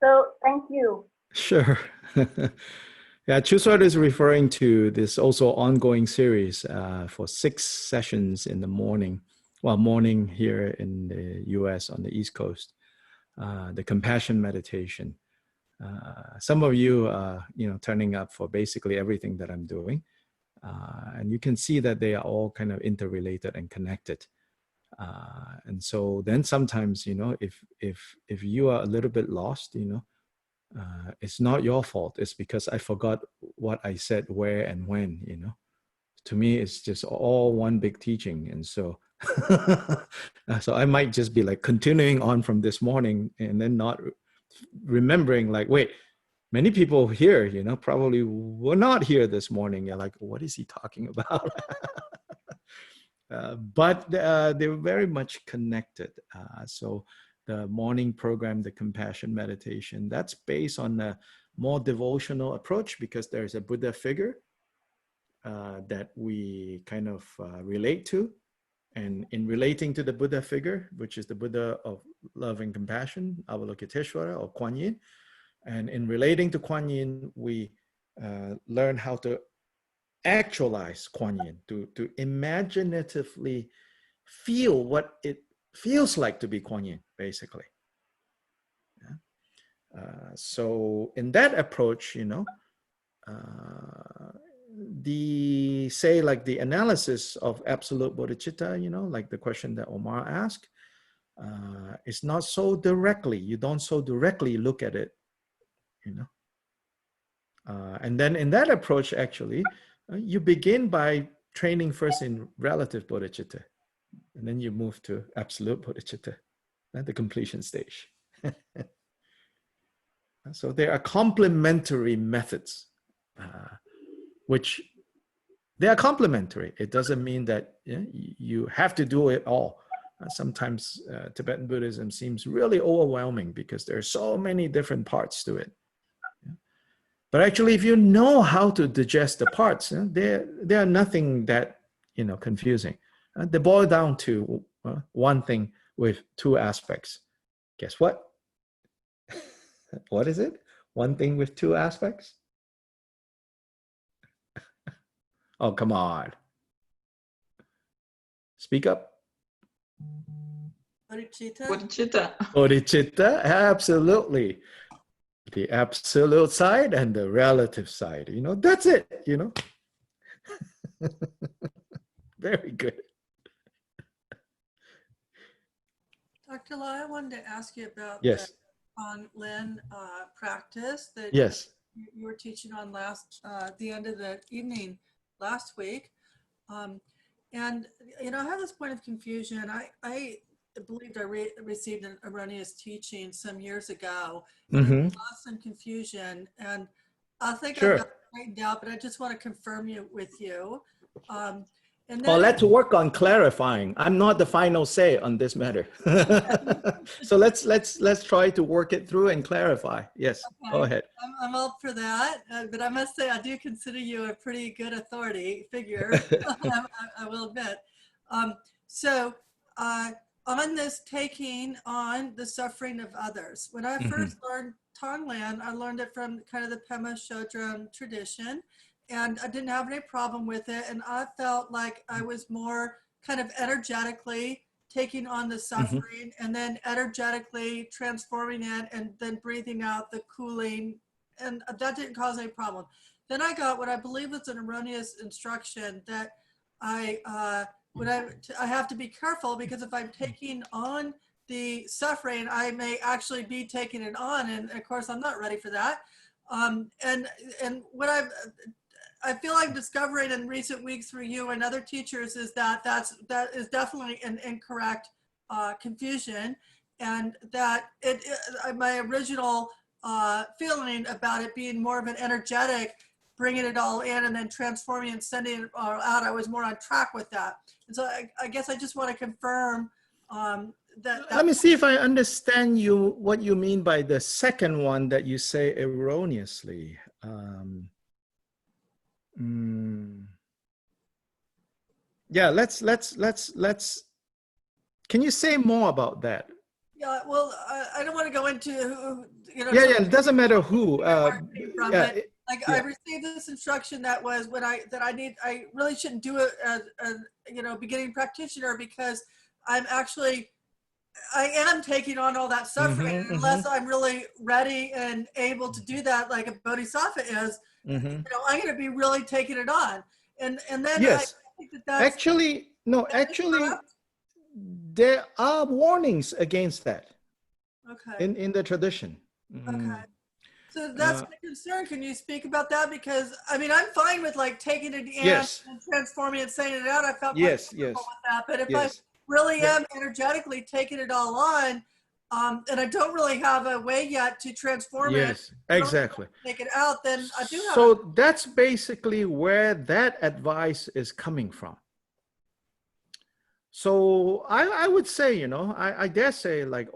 So thank you. Sure. Yeah, Chuswat is referring to this also ongoing series for 6 sessions in the morning, well, morning here in the US on the East Coast, the compassion meditation. Some of you are, turning up for basically everything that I'm doing. And you can see that they are all kind of interrelated and connected. And so then sometimes, if you are a little bit lost, it's not your fault. It's because I forgot what I said, where and when, To me, it's just all one big teaching. And so, so I might just be like continuing on from this morning and then not remembering like, wait, many people here, probably were not here this morning. You're like, what is he talking about? But they're very much connected. So the morning program, the compassion meditation, that's based on a more devotional approach because there's a Buddha figure that we kind of relate to. And in relating to the Buddha figure, which is the Buddha of love and compassion, Avalokiteshvara or Kuan Yin, and in relating to Kuan Yin, we learn how to actualize Kuan Yin, to imaginatively feel what it feels like to be Kuan Yin, basically. Yeah. So in that approach, the analysis of absolute bodhicitta, like the question that Omar asked, it's not so directly, you don't so directly look at it, and then in that approach, actually, you begin by training first in relative bodhicitta, and then you move to absolute bodhicitta, the completion stage. So there are complementary methods, which they are complementary. It doesn't mean that you have to do it all. Sometimes Tibetan Buddhism seems really overwhelming because there are so many different parts to it. But actually, if you know how to digest the parts, they are nothing that confusing. They boil down to one thing with 2 aspects. Guess what? What is it? One thing with 2 aspects? Oh, come on. Speak up. Bodhicitta. Bodhicitta. Bodhicitta, absolutely. The absolute side and the relative side. That's it, Very good. Dr. Lai, I wanted to ask you about Yes. the Tonglen practice that Yes. you were teaching on the end of the evening last week. And, I have this point of confusion. I believed I received an erroneous teaching some years ago, and I lost some confusion. And I think I've got it straightened out, but I just want to confirm with you. And then, let's work on clarifying. I'm not the final say on this matter. So let's try to work it through and clarify. Yes, okay. Go ahead. I'm up for that, but I must say I do consider you a pretty good authority figure. I will admit. So on this taking on the suffering of others, when I first learned Tonglen, I learned it from kind of the Pema Chodron tradition. And I didn't have any problem with it. And I felt like I was more kind of energetically taking on the suffering and then energetically transforming it and then breathing out the cooling that didn't cause any problem. Then I got what I believe was an erroneous instruction that I have to be careful, because if I'm taking on the suffering, I may actually be taking it on, and of course I'm not ready for that. And what I feel like discovering in recent weeks through you and other teachers is that is definitely an incorrect confusion, and that my original feeling about it being more of an energetic, bringing it all in and then transforming and sending it all out, I was more on track with that. And so I guess I just want to confirm that. Let me see if I understand what you mean by the second one that you say erroneously. Yeah, let's. Can you say more about that? Yeah, well, I don't want to go into who, Yeah, it doesn't matter who. I received this instruction that was I really shouldn't do it as beginning practitioner, because I am taking on all that suffering, unless I'm really ready and able to do that, like a bodhisattva is. I'm going to be really taking it on, and then yes, I think that's actually there are warnings against that. Okay. In the tradition. Okay. So that's my concern. Can you speak about that? Because I mean, I'm fine with like taking it in and transforming it, saying it out. I felt quite comfortable with that. But if I really am energetically taking it all on, and I don't really have a way yet to transform it, exactly, take it out, then I do have. So that's basically where that advice is coming from. So I would say, I dare say, like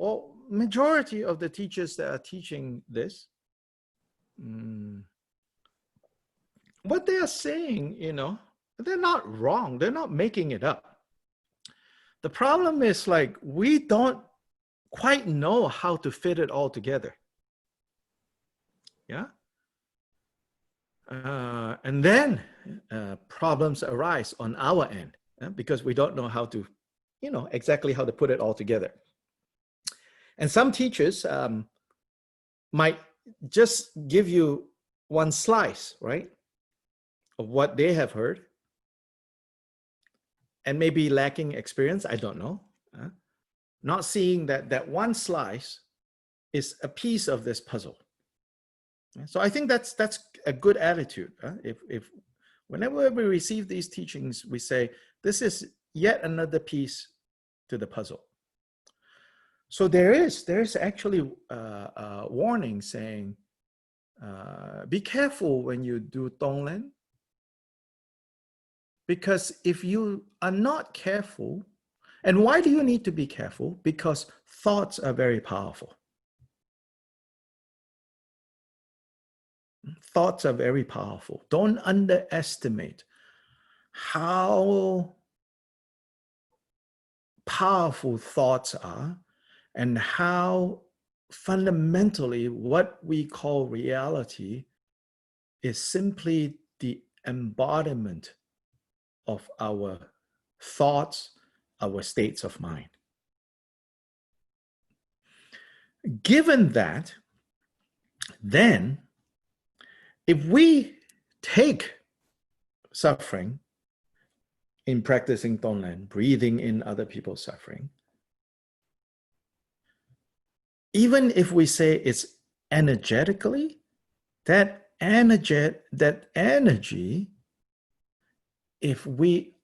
majority of the teachers that are teaching this, what they are saying, they're not wrong. They're not making it up. The problem is, like, we don't quite know how to fit it all together. Yeah. And then problems arise on our end, because we don't know how to, exactly how to put it all together. And some teachers might just give you one slice, right, of what they have heard, and maybe lacking experience, I don't know. Not seeing that one slice is a piece of this puzzle. So I think that's a good attitude. If whenever we receive these teachings, we say, this is yet another piece to the puzzle. So there's actually a warning saying, be careful when you do Tonglen, because if you are not careful, and why do you need to be careful? Because thoughts are very powerful. Thoughts are very powerful. Don't underestimate how powerful thoughts are, and how fundamentally what we call reality is simply the embodiment of our thoughts, our states of mind. Given that, then if we take suffering in practicing Tonglen, breathing in other people's suffering, even if we say it's energetically, that energy, if we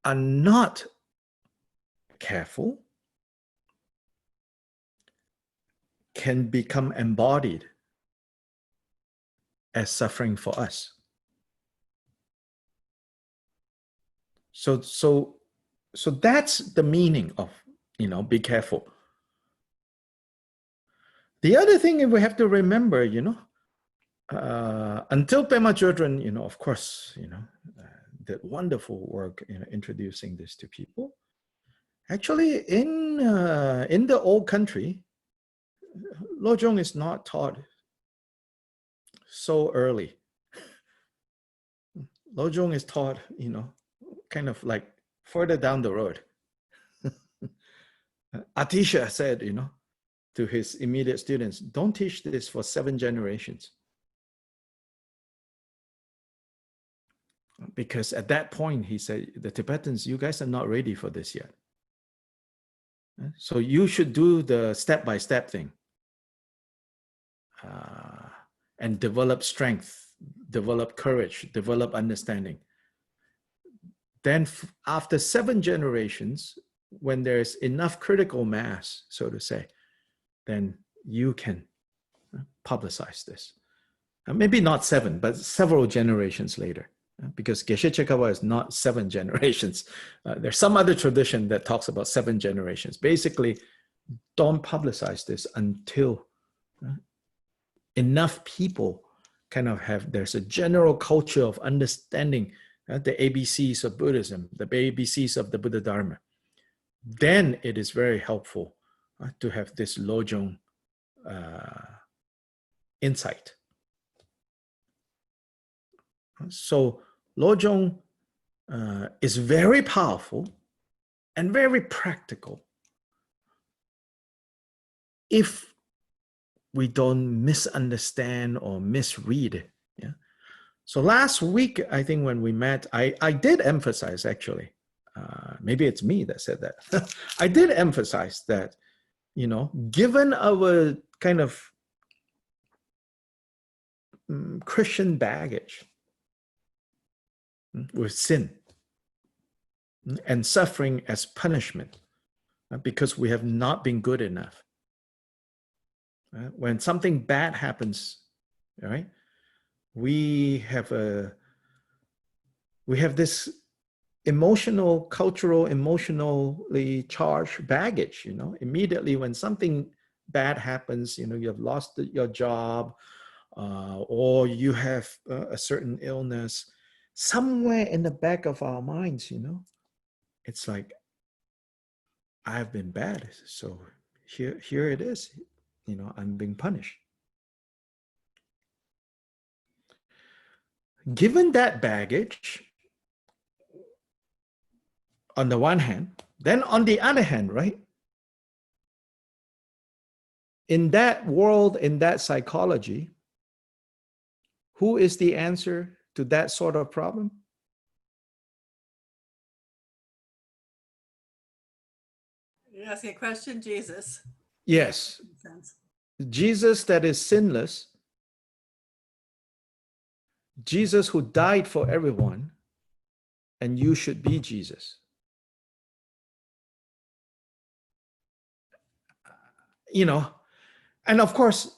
are not careful, can become embodied as suffering for us. So that's the meaning of, be careful. The other thing we have to remember, until Pema Chodron, of course, did wonderful work introducing this to people. Actually, in the old country, Lojong is not taught so early. Lojong is taught, kind of like further down the road. Atisha said, to his immediate students, don't teach this for 7 generations. Because at that point, he said, the Tibetans, you guys are not ready for this yet. So you should do the step-by-step thing. And develop strength, develop courage, develop understanding. Then after 7 generations, when there's enough critical mass, so to say, then you can publicize this. Maybe not 7, but several generations later. Because Geshe Chekawa is not 7 generations. There's some other tradition that talks about 7 generations. Basically, don't publicize this until enough people kind of there's a general culture of understanding the ABCs of Buddhism, the ABCs of the Buddha Dharma. Then it is very helpful to have this Lojong insight. So Lojong is very powerful and very practical if we don't misunderstand or misread it. Yeah. So last week, I think when we met, I did emphasize, actually, maybe it's me that said that. I did emphasize that, given our kind of Christian baggage with sin and suffering as punishment because we have not been good enough. When something bad happens, right, we have this emotionally charged baggage. Immediately when something bad happens, you have lost your job, or you have a certain illness, somewhere in the back of our minds, it's like, I've been bad, so here it is. I'm being punished. Given that baggage, on the one hand, then on the other hand, right? In that world, in that psychology, who is the answer to that sort of problem? You're asking a question, Jesus. Yes. Jesus that is sinless, Jesus who died for everyone, and you should be Jesus. And of course,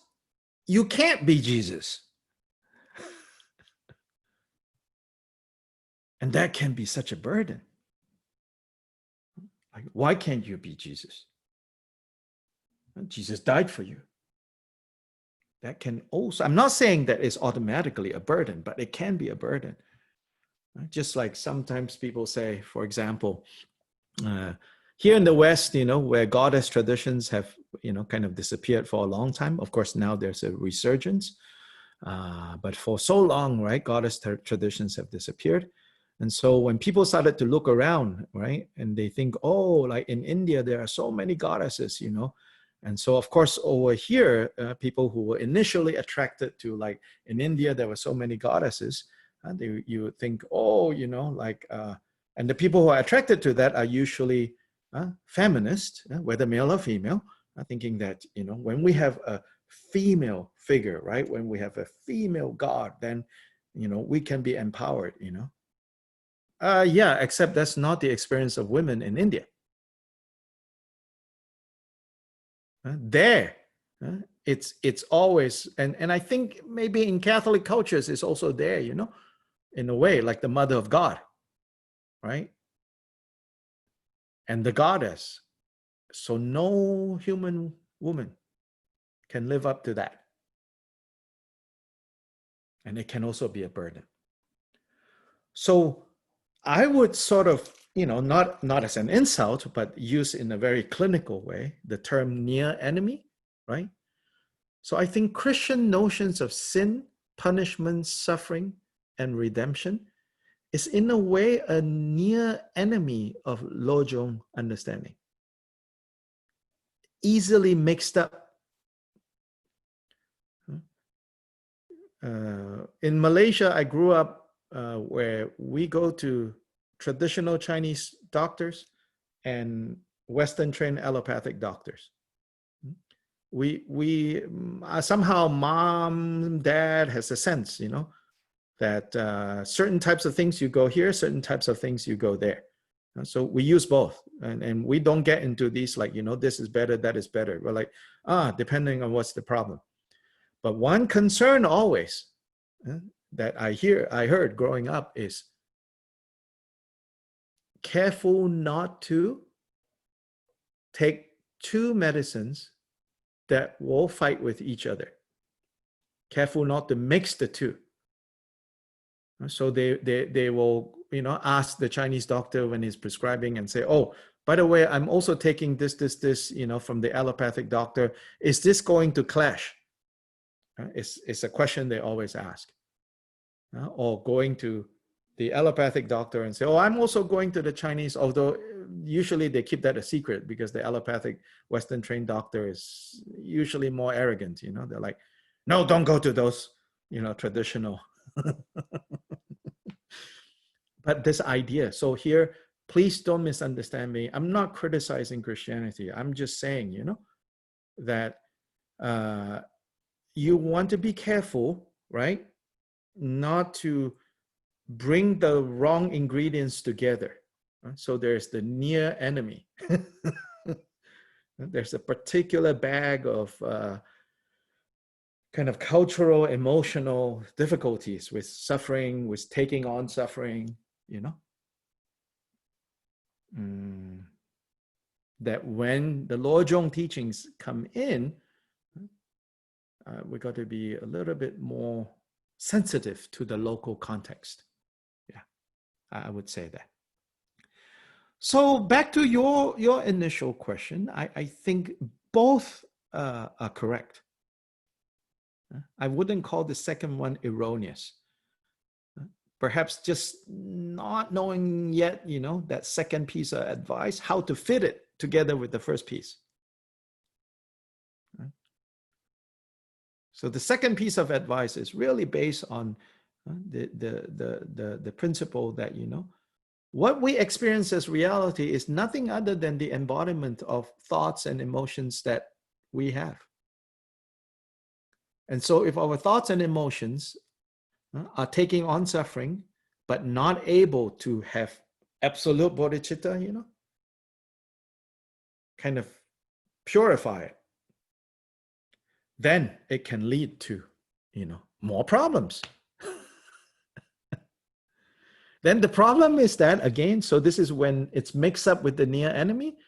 you can't be Jesus. And that can be such a burden. Like, why can't you be Jesus? Jesus died for you. That can also, I'm not saying that it's automatically a burden, but it can be a burden. Just like sometimes people say, for example, here in the West, where goddess traditions have, kind of disappeared for a long time. Of course, now there's a resurgence. But for so long, right, goddess traditions have disappeared. And so when people started to look around, right, and they think, oh, like in India, there are so many goddesses, And so, of course, over here, people who were initially attracted to, like in India, there were so many goddesses. You would think, oh, and the people who are attracted to that are usually feminist, whether male or female, thinking that, when we have a female figure, right, when we have a female god, then, we can be empowered, Yeah, except that's not the experience of women in India. There, it's always, and I think maybe in Catholic cultures it's also there, in a way, like the mother of God, right? And the goddess. So no human woman can live up to that. And it can also be a burden. So I would sort of, not as an insult, but use in a very clinical way, the term near enemy, right? So I think Christian notions of sin, punishment, suffering, and redemption is in a way a near enemy of Lojong understanding. Easily mixed up in Malaysia, I grew up where we go to traditional Chinese doctors and Western trained allopathic doctors. We somehow mom, dad has a sense, you know, that certain types of things you go here, certain types of things you go there. So we use both, and we don't get into these like, you know, this is better, that is better. We're like, depending on what's the problem. But one concern always that I heard growing up is careful not to take two medicines that will fight with each other. Careful not to mix the two. So they will, you know, ask the Chinese doctor when he's prescribing and say, oh, by the way, I'm also taking this, you know, from the allopathic doctor. Is this going to clash? It's a question they always ask. Or going to the allopathic doctor and say, oh, I'm also going to the Chinese, although usually they keep that a secret because the allopathic Western trained doctor is usually more arrogant, you know, they're like, no, don't go to those, you know, traditional. But this idea, so here, please don't misunderstand me. I'm not criticizing Christianity. I'm just saying, you know, that you want to be careful, right? Not to bring the wrong ingredients together. So there's the near enemy. There's a particular bag of kind of cultural, emotional difficulties with suffering, with taking on suffering, you know. That when the Lojong teachings come in, we got to be a little bit more sensitive to the local context. Yeah, I would say that. So back to your initial question, I think both are correct. I wouldn't call the second one erroneous. Perhaps just not knowing yet, you know, that second piece of advice, how to fit it together with the first piece. So the second piece of advice is really based on the principle that, you know, what we experience as reality is nothing other than the embodiment of thoughts and emotions that we have. And so if our thoughts and emotions are taking on suffering, but not able to have absolute bodhicitta, you know, kind of purify it, then it can lead to, you know, more problems. Then the problem is that, again, so this is when it's mixed up with the near enemy.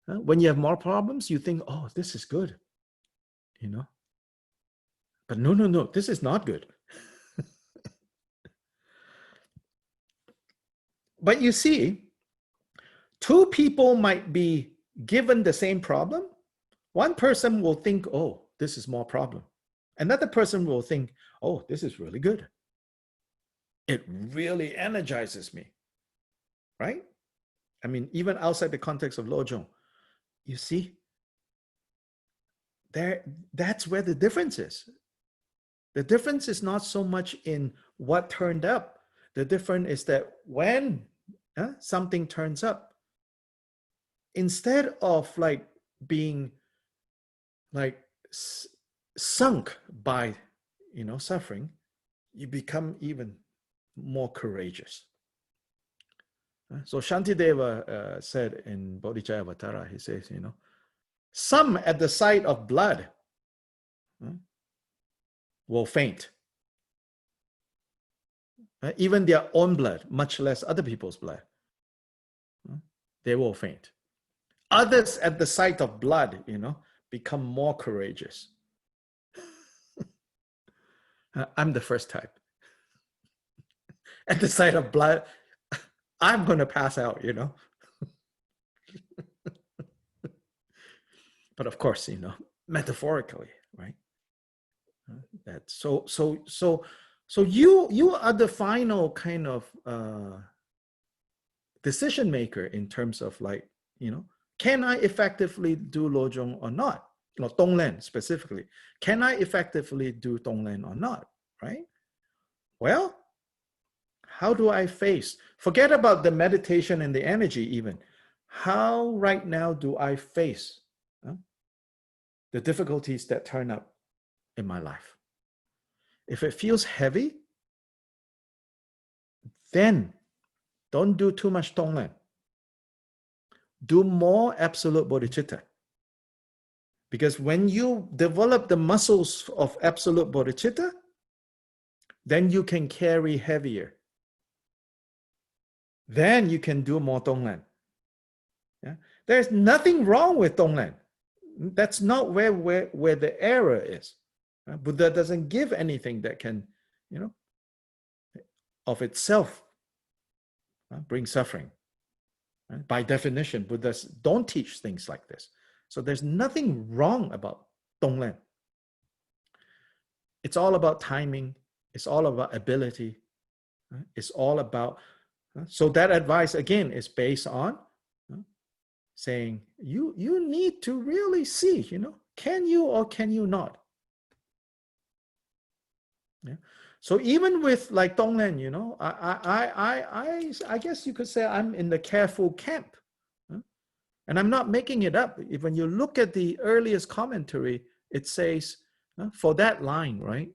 When you have more problems, you think, oh, this is good, you know. But no, this is not good. But you see, two people might be given the same problem. One person will think, oh, this is more problem. Another person will think, oh, this is really good. It really energizes me, right? I mean, even outside the context of Lojong, you see, that's where the difference is. The difference is not so much in what turned up. The difference is that when something turns up, instead of like being like sunk by, you know, suffering, you become even more courageous. So Shantideva said in Bodhicitta, he says, you know, some at the sight of blood will faint. Even their own blood, much less other people's blood, they will faint. Others at the sight of blood, you know, become more courageous. I'm the first type. At the sight of blood, I'm going to pass out, you know. But of course, you know, metaphorically, right? That so you are the final kind of decision maker in terms of like, you know, can I effectively do Lojong or not? You know, Tonglen specifically. Can I effectively do Tonglen or not? right? Well, how do I face? Forget about the meditation and the energy even. How right now do I face the difficulties that turn up in my life? If it feels heavy, then don't do too much Tonglen. Do more absolute bodhicitta. Because when you develop the muscles of absolute bodhicitta, then you can carry heavier. Then you can do more Tonglen. Yeah? There's nothing wrong with Tonglen. That's not where the error is. Buddha doesn't give anything that can, of itself bring suffering. By definition, Buddhas don't teach things like this. So there's nothing wrong about Tonglen. It's all about timing. It's all about ability. It's all about, so that advice again is based on saying you need to really see, can you or can you not? Yeah. So even with like Tonglen, I guess you could say I'm in the careful camp. And I'm not making it up. When you look at the earliest commentary, it says, for that line, right?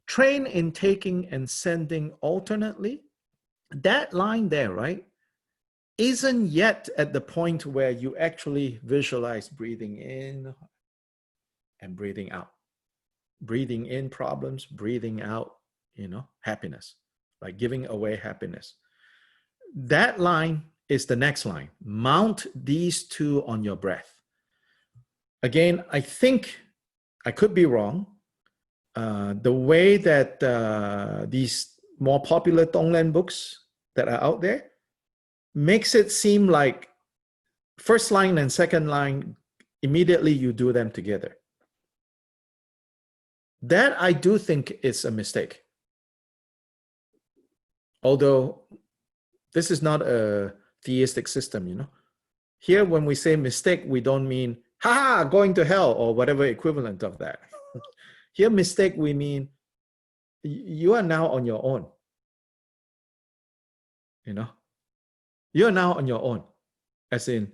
Train in taking and sending alternately. That line there, right, isn't yet at the point where you actually visualize breathing in and breathing out. Breathing in problems, breathing out, happiness, like giving away happiness. That line is the next line. Mount these two on your breath. Again, I think I could be wrong. The way that these more popular Tonglen books that are out there makes it seem like first line and second line, immediately you do them together. That I do think is a mistake. Although this is not a theistic system, Here, when we say mistake, we don't mean, going to hell or whatever equivalent of that. Here, mistake, we mean you are now on your own. You're now on your own. As in,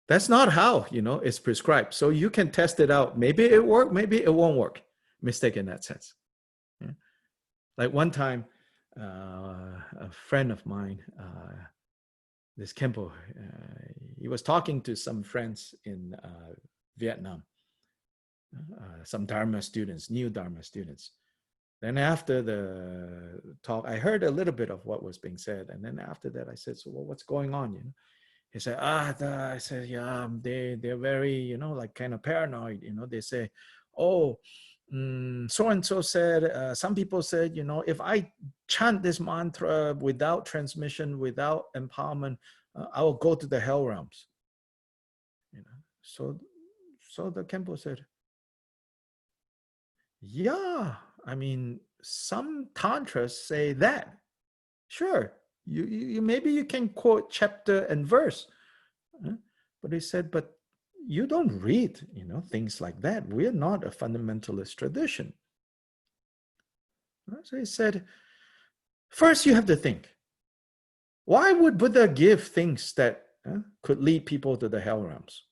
that's not how, it's prescribed. So you can test it out. Maybe it worked, maybe it won't work. Mistake in that sense. Yeah. Like one time, a friend of mine, this Kempo, he was talking to some friends in Vietnam, some Dharma students, new Dharma students. Then after the talk, I heard a little bit of what was being said. And then after that, I said, so what's going on? He said, I said, yeah, they're very, like kind of paranoid. They say, oh, so-and-so said, some people said, if I chant this mantra without transmission, without empowerment, I will go to the hell realms. So the Kempo said, yeah, I mean, some tantras say that. Sure, you maybe you can quote chapter and verse. But he said, but you don't read, things like that. We're not a fundamentalist tradition. So he said, first you have to think, why would Buddha give things that could lead people to the hell realms?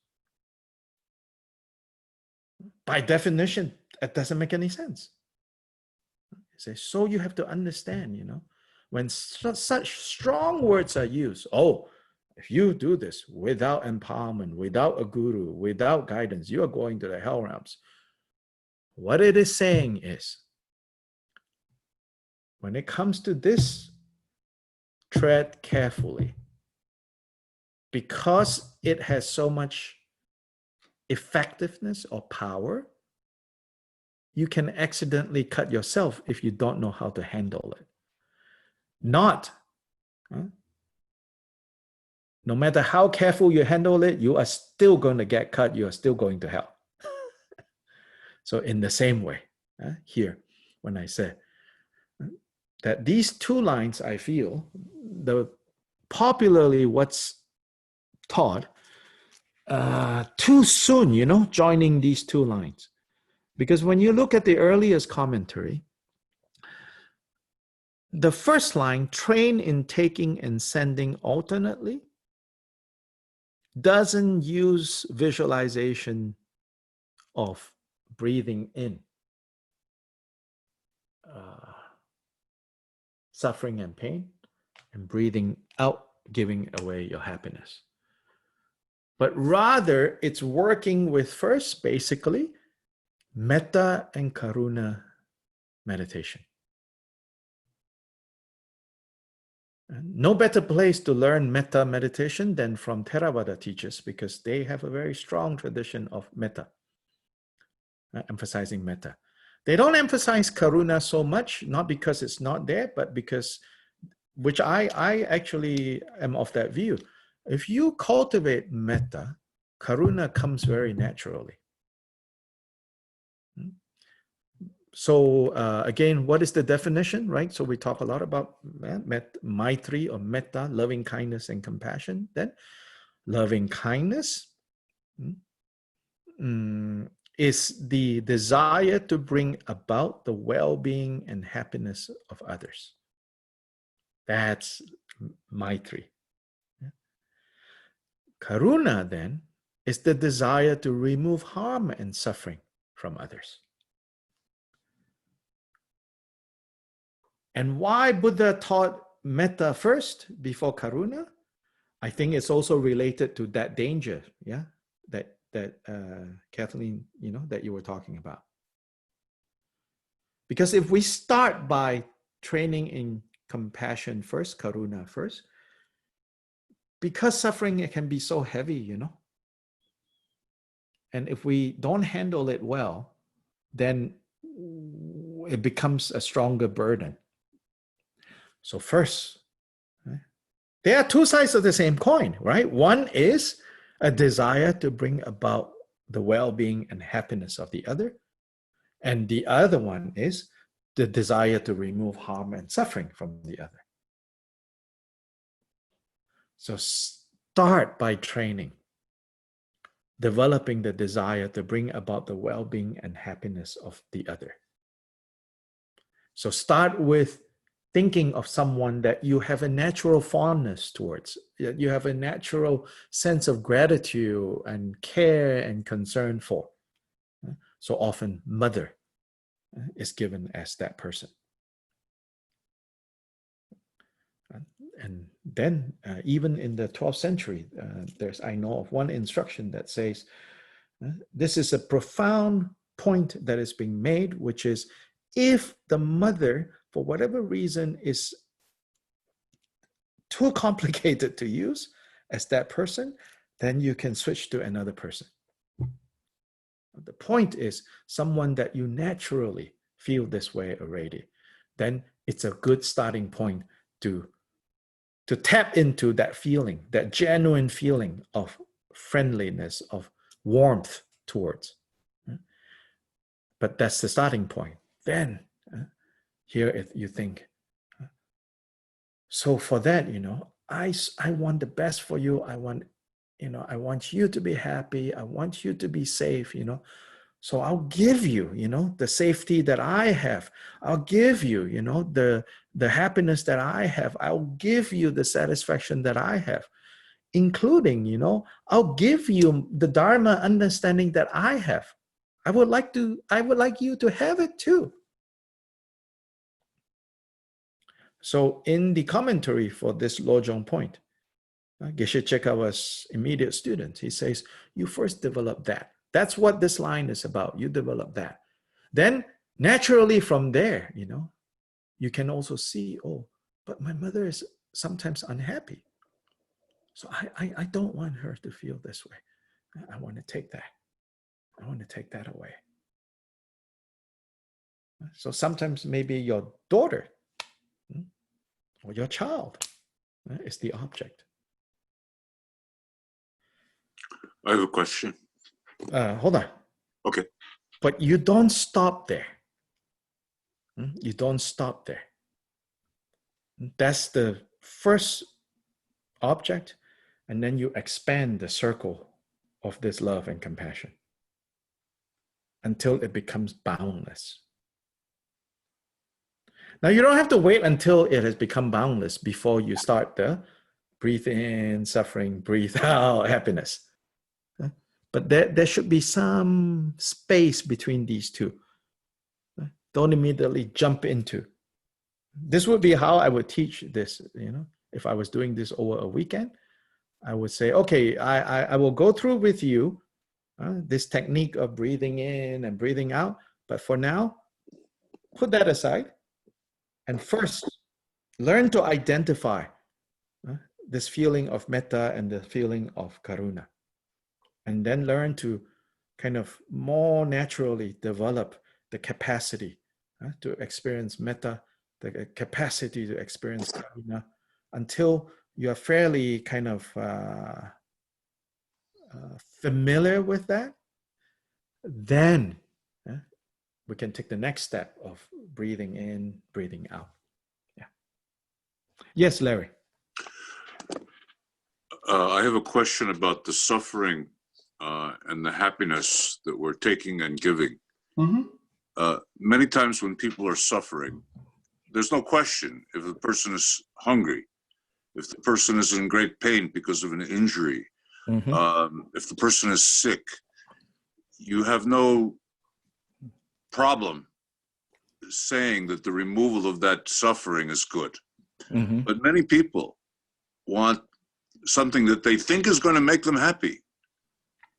By definition, it doesn't make any sense. He says, so you have to understand, when such strong words are used, if you do this without empowerment, without a guru, without guidance, you are going to the hell realms. What it is saying is, when it comes to this, tread carefully. Because it has so much effectiveness or power, you can accidentally cut yourself if you don't know how to handle it. Not, no matter how careful you handle it, you are still going to get cut. You are still going to hell. So in the same way, here, when I say that these two lines, I feel, popularly what's taught, too soon, joining these two lines. Because when you look at the earliest commentary, the first line, train in taking and sending alternately, doesn't use visualization of breathing in suffering and pain, and breathing out, giving away your happiness. But rather, it's working with first, basically, metta and karuna meditation. No better place to learn metta meditation than from Theravada teachers, because they have a very strong tradition of metta, emphasizing metta. They don't emphasize karuna so much, not because it's not there, but because, which I actually am of that view. If you cultivate metta, karuna comes very naturally. So again, what is the definition, right? So we talk a lot about maitri or metta, loving kindness and compassion. Then loving kindness is the desire to bring about the well-being and happiness of others. That's maitri. Karuna then is the desire to remove harm and suffering from others. And why Buddha taught metta first before karuna? I think it's also related to that danger, yeah, that Kathleen, that you were talking about. Because if we start by training in compassion first, karuna first, because suffering, it can be so heavy, and if we don't handle it well, then it becomes a stronger burden. So first, there are two sides of the same coin, right? One is a desire to bring about the well-being and happiness of the other. And the other one is the desire to remove harm and suffering from the other. So start by training, developing the desire to bring about the well-being and happiness of the other. So start with thinking of someone that you have a natural fondness towards, that you have a natural sense of gratitude and care and concern for. So often mother is given as that person. And then even in the 12th century, I know of one instruction that says, this is a profound point that is being made, which is, if the mother, for whatever reason, is too complicated to use as that person, then you can switch to another person. The point is someone that you naturally feel this way already. Then it's a good starting point to tap into that feeling, that genuine feeling of friendliness, of warmth towards. But that's the starting point. Then here if you think, so for that, I want the best for you. I want you to be happy. I want you to be safe, So I'll give you, the safety that I have. I'll give you, the happiness that I have. I'll give you the satisfaction that I have, including, I'll give you the Dharma understanding that I have. I would like you to have it too. So in the commentary for this Lojong point, Geshe Chekawa's immediate student, he says, you first develop that. That's what this line is about. You develop that. Then naturally from there, you can also see, oh, but my mother is sometimes unhappy. So I don't want her to feel this way. I want to take that. I want to take that away. So sometimes maybe your daughter or your child is the object. I have a question. Hold on. Okay. But you don't stop there. You don't stop there. That's the first object, and then you expand the circle of this love and compassion. until it becomes boundless. Now, you don't have to wait until it has become boundless before you start the breathe in, suffering, breathe out, happiness. But there should be some space between these two. Don't immediately jump into. This would be how I would teach this, if I was doing this over a weekend. I would say, okay, I will go through with you this technique of breathing in and breathing out. But for now, put that aside. And first, learn to identify this feeling of metta and the feeling of karuna. And then learn to kind of more naturally develop the capacity to experience metta, the capacity to experience karuna, until you're fairly kind of familiar with that. Then we can take the next step of breathing in, breathing out. Yeah. Yes, Larry. I have a question about the suffering and the happiness that we're taking and giving. Mm-hmm. Many times when people are suffering, there's no question if the person is hungry, if the person is in great pain because of an injury, Mm-hmm. If the person is sick, you have no problem saying that the removal of that suffering is good. Mm-hmm. But many people want something that they think is going to make them happy,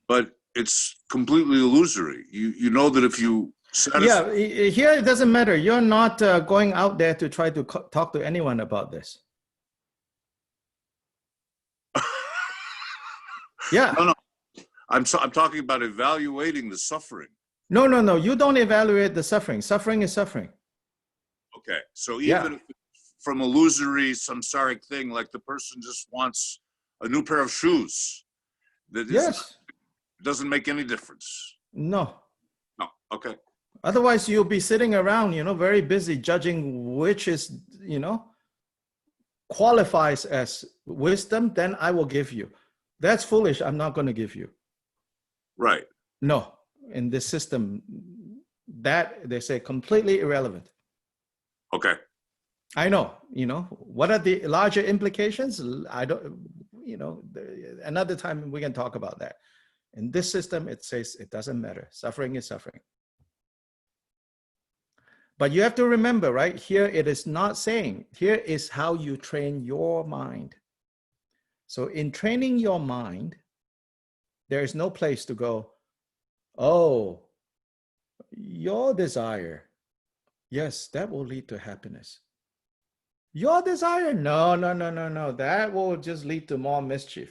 but it's completely illusory. You know that if you satisfy... Yeah, here it doesn't matter. You're not going out there to try to talk to anyone about this. Yeah. No. I'm talking about evaluating the suffering. No. You don't evaluate the suffering. Suffering is suffering. Okay. So even if it's from illusory, samsaric thing, like the person just wants a new pair of shoes, that doesn't make any difference. No. Okay. Otherwise, you'll be sitting around, very busy judging which is, qualifies as wisdom, then I will give you. That's foolish. I'm not going to give you. Right. No. In this system, that they say completely irrelevant. Okay. I know, what are the larger implications? I don't, another time we can talk about that. In this system, it says it doesn't matter. Suffering is suffering. But you have to remember, right? Here it is not saying, here is how you train your mind. So in training your mind, there is no place to go, oh, your desire, yes, that will lead to happiness. Your desire, no, that will just lead to more mischief.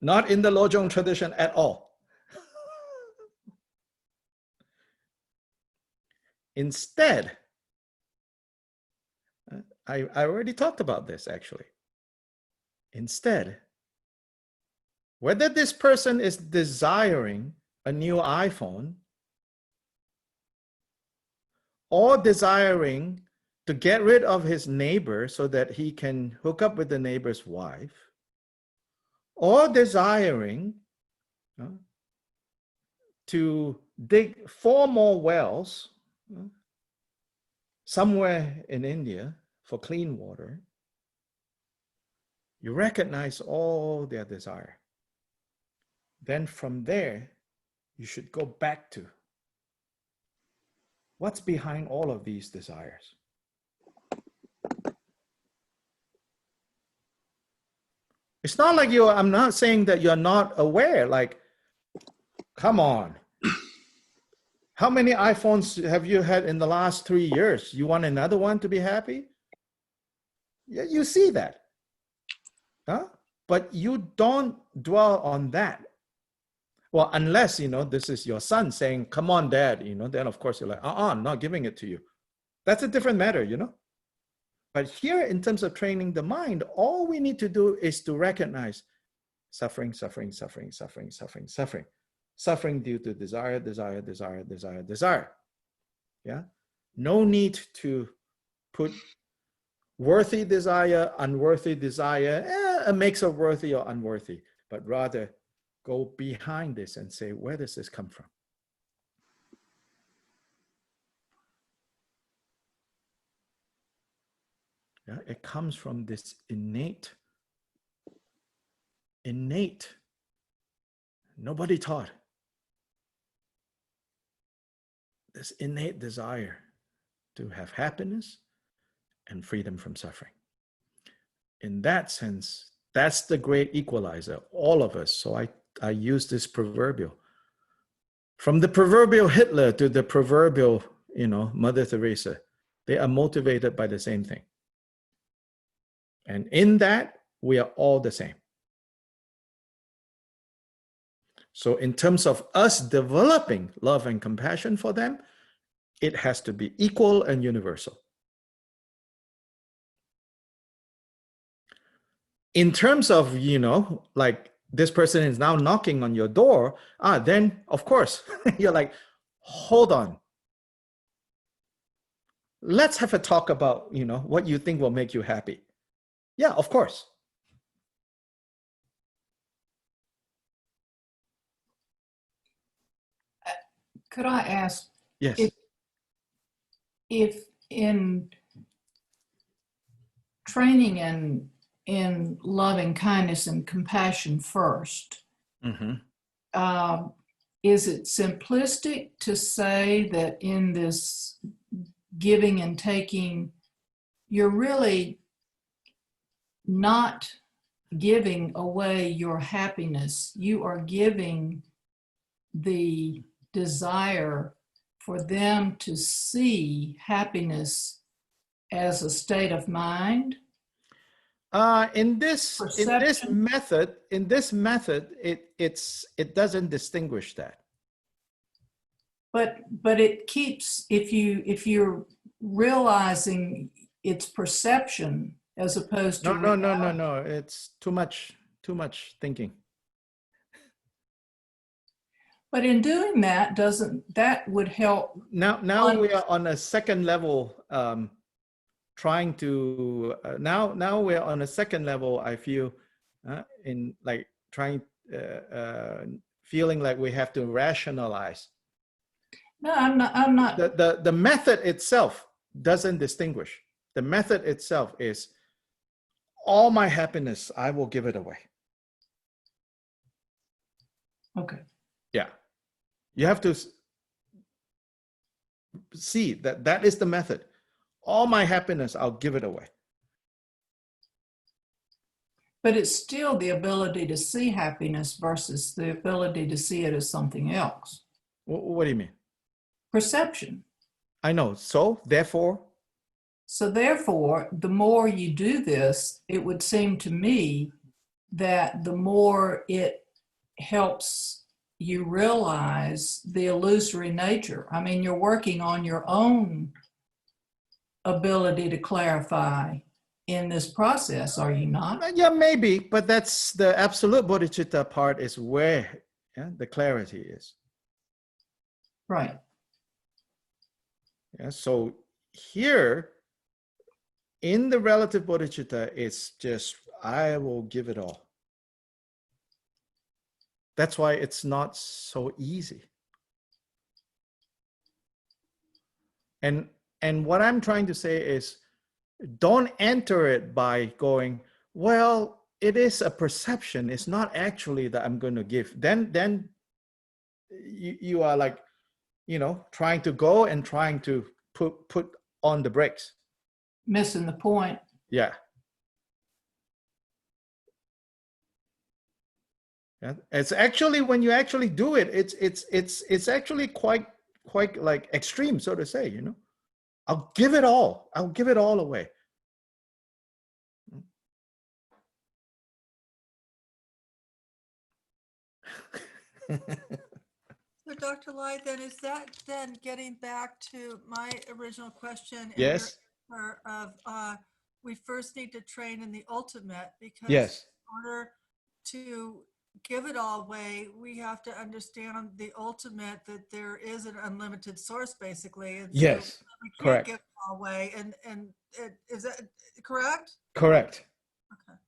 Not in the Lojong tradition at all. Instead, I already talked about this actually. Instead, whether this person is desiring a new iPhone or desiring to get rid of his neighbor so that he can hook up with the neighbor's wife, or desiring to dig 4 more wells somewhere in India for clean water, you recognize all their desire. Then from there, you should go back to what's behind all of these desires. It's not like I'm not saying that you're not aware, like, come on. How many iPhones have you had in the last 3 years? You want another one to be happy? Yeah, you see that. Huh? But you don't dwell on that. Well, unless, this is your son saying, come on, dad, then of course you're like, I'm not giving it to you. That's a different matter, But here, in terms of training the mind, all we need to do is to recognize suffering. Suffering due to desire. Yeah. No need to put worthy desire, unworthy desire, a mix of worthy or unworthy, but rather go behind this and say, where does this come from? Yeah, it comes from this innate, nobody taught, this innate desire to have happiness and freedom from suffering. In that sense, that's the great equalizer, all of us. So I use this proverbial. From the proverbial Hitler to the proverbial, Mother Teresa, they are motivated by the same thing. And in that, we are all the same. So in terms of us developing love and compassion for them, it has to be equal and universal. In terms of, like this person is now knocking on your door, then of course, you're like, hold on. Let's have a talk about, what you think will make you happy. Yeah, of course. Could I ask? Yes. If in training in loving kindness and compassion first, is it simplistic to say that in this giving and taking, you're really not giving away your happiness? You are giving the desire for them to see happiness as a state of mind? In this method, it doesn't distinguish that. But it keeps, if you're realizing it's perception as opposed to no, it's too much thinking. But in doing that, that would help. Now we are on a second level, trying to now we're on a second level. I feel in like trying feeling like we have to rationalize. No, I'm not. The method itself doesn't distinguish. The method itself is all my happiness, I will give it away. Okay. Yeah. You have to see that is the method. All my happiness, I'll give it away. But it's still the ability to see happiness versus the ability to see it as something else. What do you mean? Perception. I know. So therefore, the more you do this, it would seem to me that the more it helps you realize the illusory nature. I mean, you're working on your own ability to clarify in this process, are you not? Yeah, maybe, but that's the absolute bodhicitta part is where the clarity is. Right. Yeah, so here in the relative bodhicitta, it's just, I will give it all. That's why it's not so easy. And what I'm trying to say is, don't enter it by going, well, it is a perception. It's not actually that I'm going to give. Then you are like, trying to go and trying to put on the brakes. Missing the point. Yeah. Yeah. It's actually, when you actually do it, it's actually quite like extreme, so to say, I'll give it all. I'll give it all away. So Dr. Lai, then is that then getting back to my original question? Yes. We first need to train in the ultimate, because yes. in order to give it all away, we have to understand the ultimate, that there is an unlimited source, basically. And yes. So we can't correct. give it all away. And is that correct? Correct. Okay.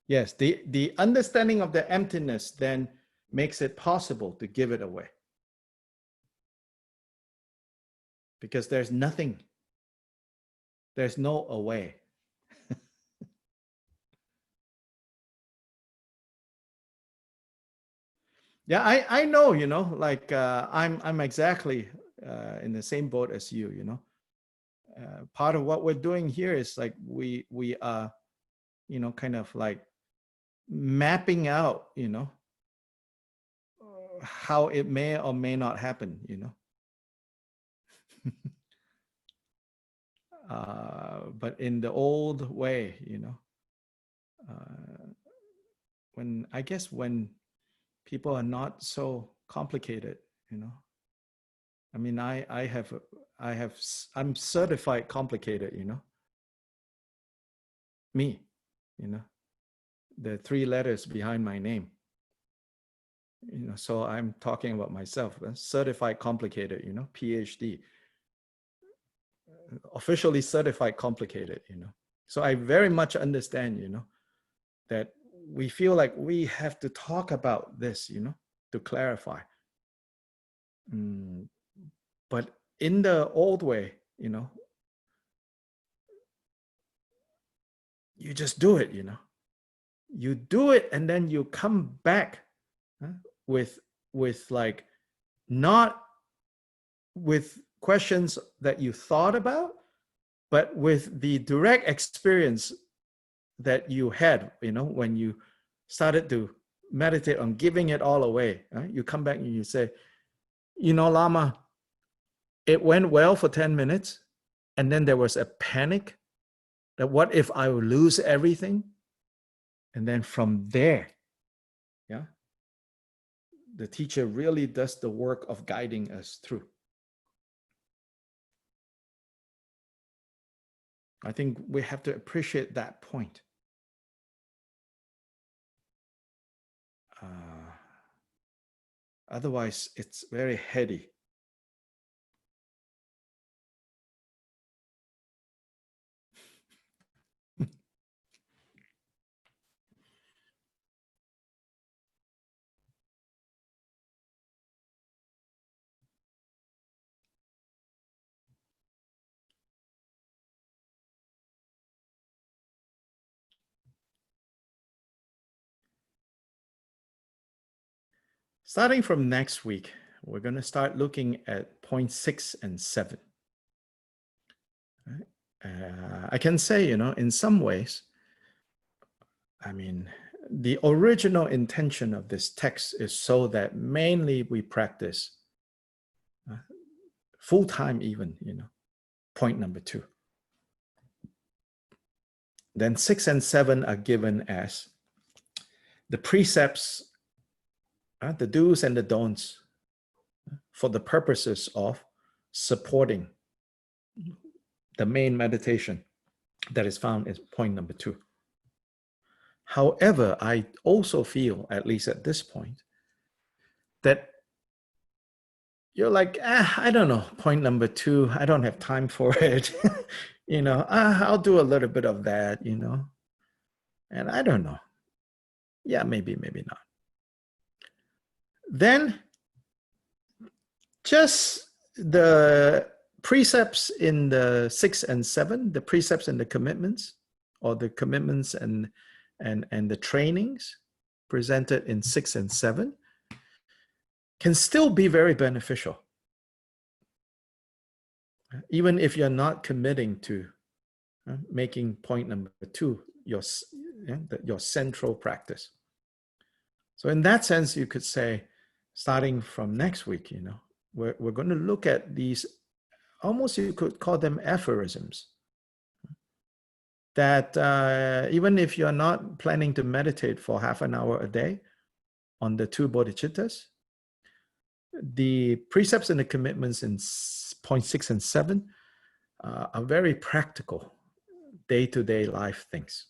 Yes, the understanding of the emptiness then makes it possible to give it away. Because there's nothing. There's no away. Yeah, I know, you know, like I'm exactly in the same boat as you, you know. Part of what we're doing here is like we are, you know, kind of like mapping out, you know, how it may or may not happen, you know. But in the old way, you know, when I guess when people are not so complicated, you know. I mean, I'm certified complicated, you know. Me, you know, the 3 letters behind my name. You know, so I'm talking about myself, certified complicated, you know, PhD, officially certified complicated, you know. So I very much understand, you know, that we feel like we have to talk about this, you know, to clarify. But in the old way, you know, you just do it, you know. You do it and then you come back with like not with questions that you thought about, but with the direct experience that you had, you know, when you started to meditate on giving it all away. Right? You come back and you say, you know, Lama, it went well for 10 minutes. And then there was a panic that what if I will lose everything? And then from there, yeah, the teacher really does the work of guiding us through. I think we have to appreciate that point. Otherwise, it's very heady. Starting from next week, we're going to start looking at point 6 and 7. I can say, you know, in some ways, I mean, the original intention of this text is so that mainly we practice full-time even, you know, point number 2. Then 6 and 7 are given as the precepts, the do's and the don'ts for the purposes of supporting the main meditation that is found in point number 2. However, I also feel, at least at this point, that you're like, I don't know, point number 2, I don't have time for it. You know, I'll do a little bit of that, you know. And I don't know. Yeah, maybe not. Then just the precepts in the 6 and 7, the precepts and the commitments, or the commitments and the trainings presented in 6 and 7 can still be very beneficial. Even if you're not committing to making point number 2 your central practice. So in that sense, you could say, starting from next week, you know, we're going to look at these, almost you could call them aphorisms, that even if you're not planning to meditate for half an hour a day on the 2 bodhicittas, the precepts and the commitments in point 6 and 7 are very practical, day-to-day life things.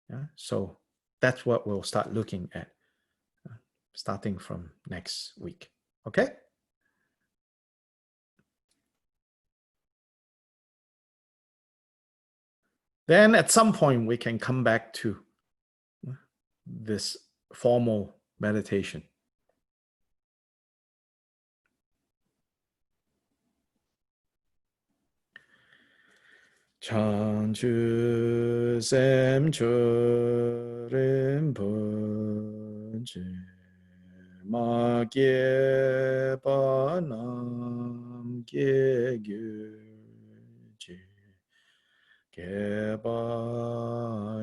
Yeah? So that's what we'll start looking at, starting from next week. Okay? Then at some point we can come back to this formal meditation. Chanchu semcho rinpoche ma gyeba nam gyegyuji gyeba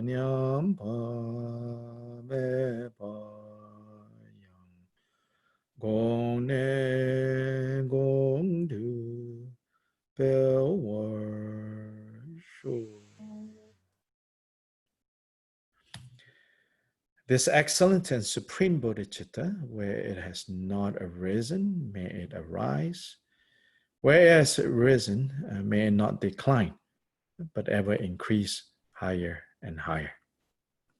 nyamba meba yang gongne gongdu This excellent and supreme bodhicitta, where it has not arisen, may it arise. Where it has arisen, may it not decline, but ever increase higher and higher.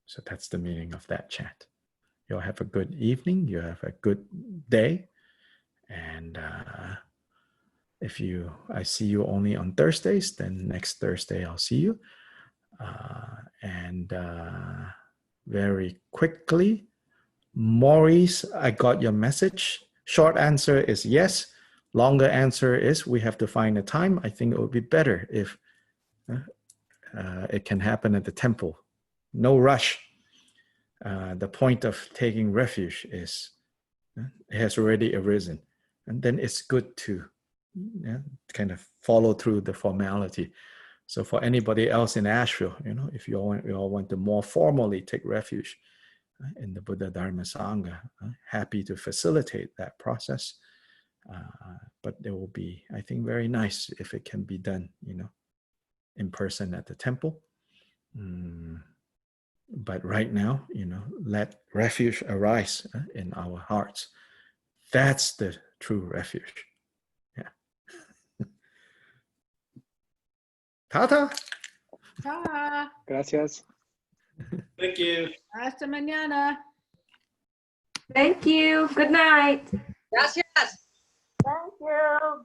So that's the meaning of that chant. You'll have a good evening. You have a good day. And I see you only on Thursdays, then next Thursday I'll see you. Very quickly, Maurice, I got your message. Short answer is yes. Longer answer is we have to find a time. I think it would be better if it can happen at the temple. No rush. The point of taking refuge is it has already arisen. And then it's good to kind of follow through the formality. So for anybody else in Asheville, if you all want to more formally take refuge in the Buddha Dharma Sangha, happy to facilitate that process. But it will be, I think, very nice if it can be done, in person at the temple. But right now, let refuge arise in our hearts. That's the true refuge. Tata. Ta. Gracias. Thank you. Hasta mañana. Thank you. Good night. Gracias. Thank you.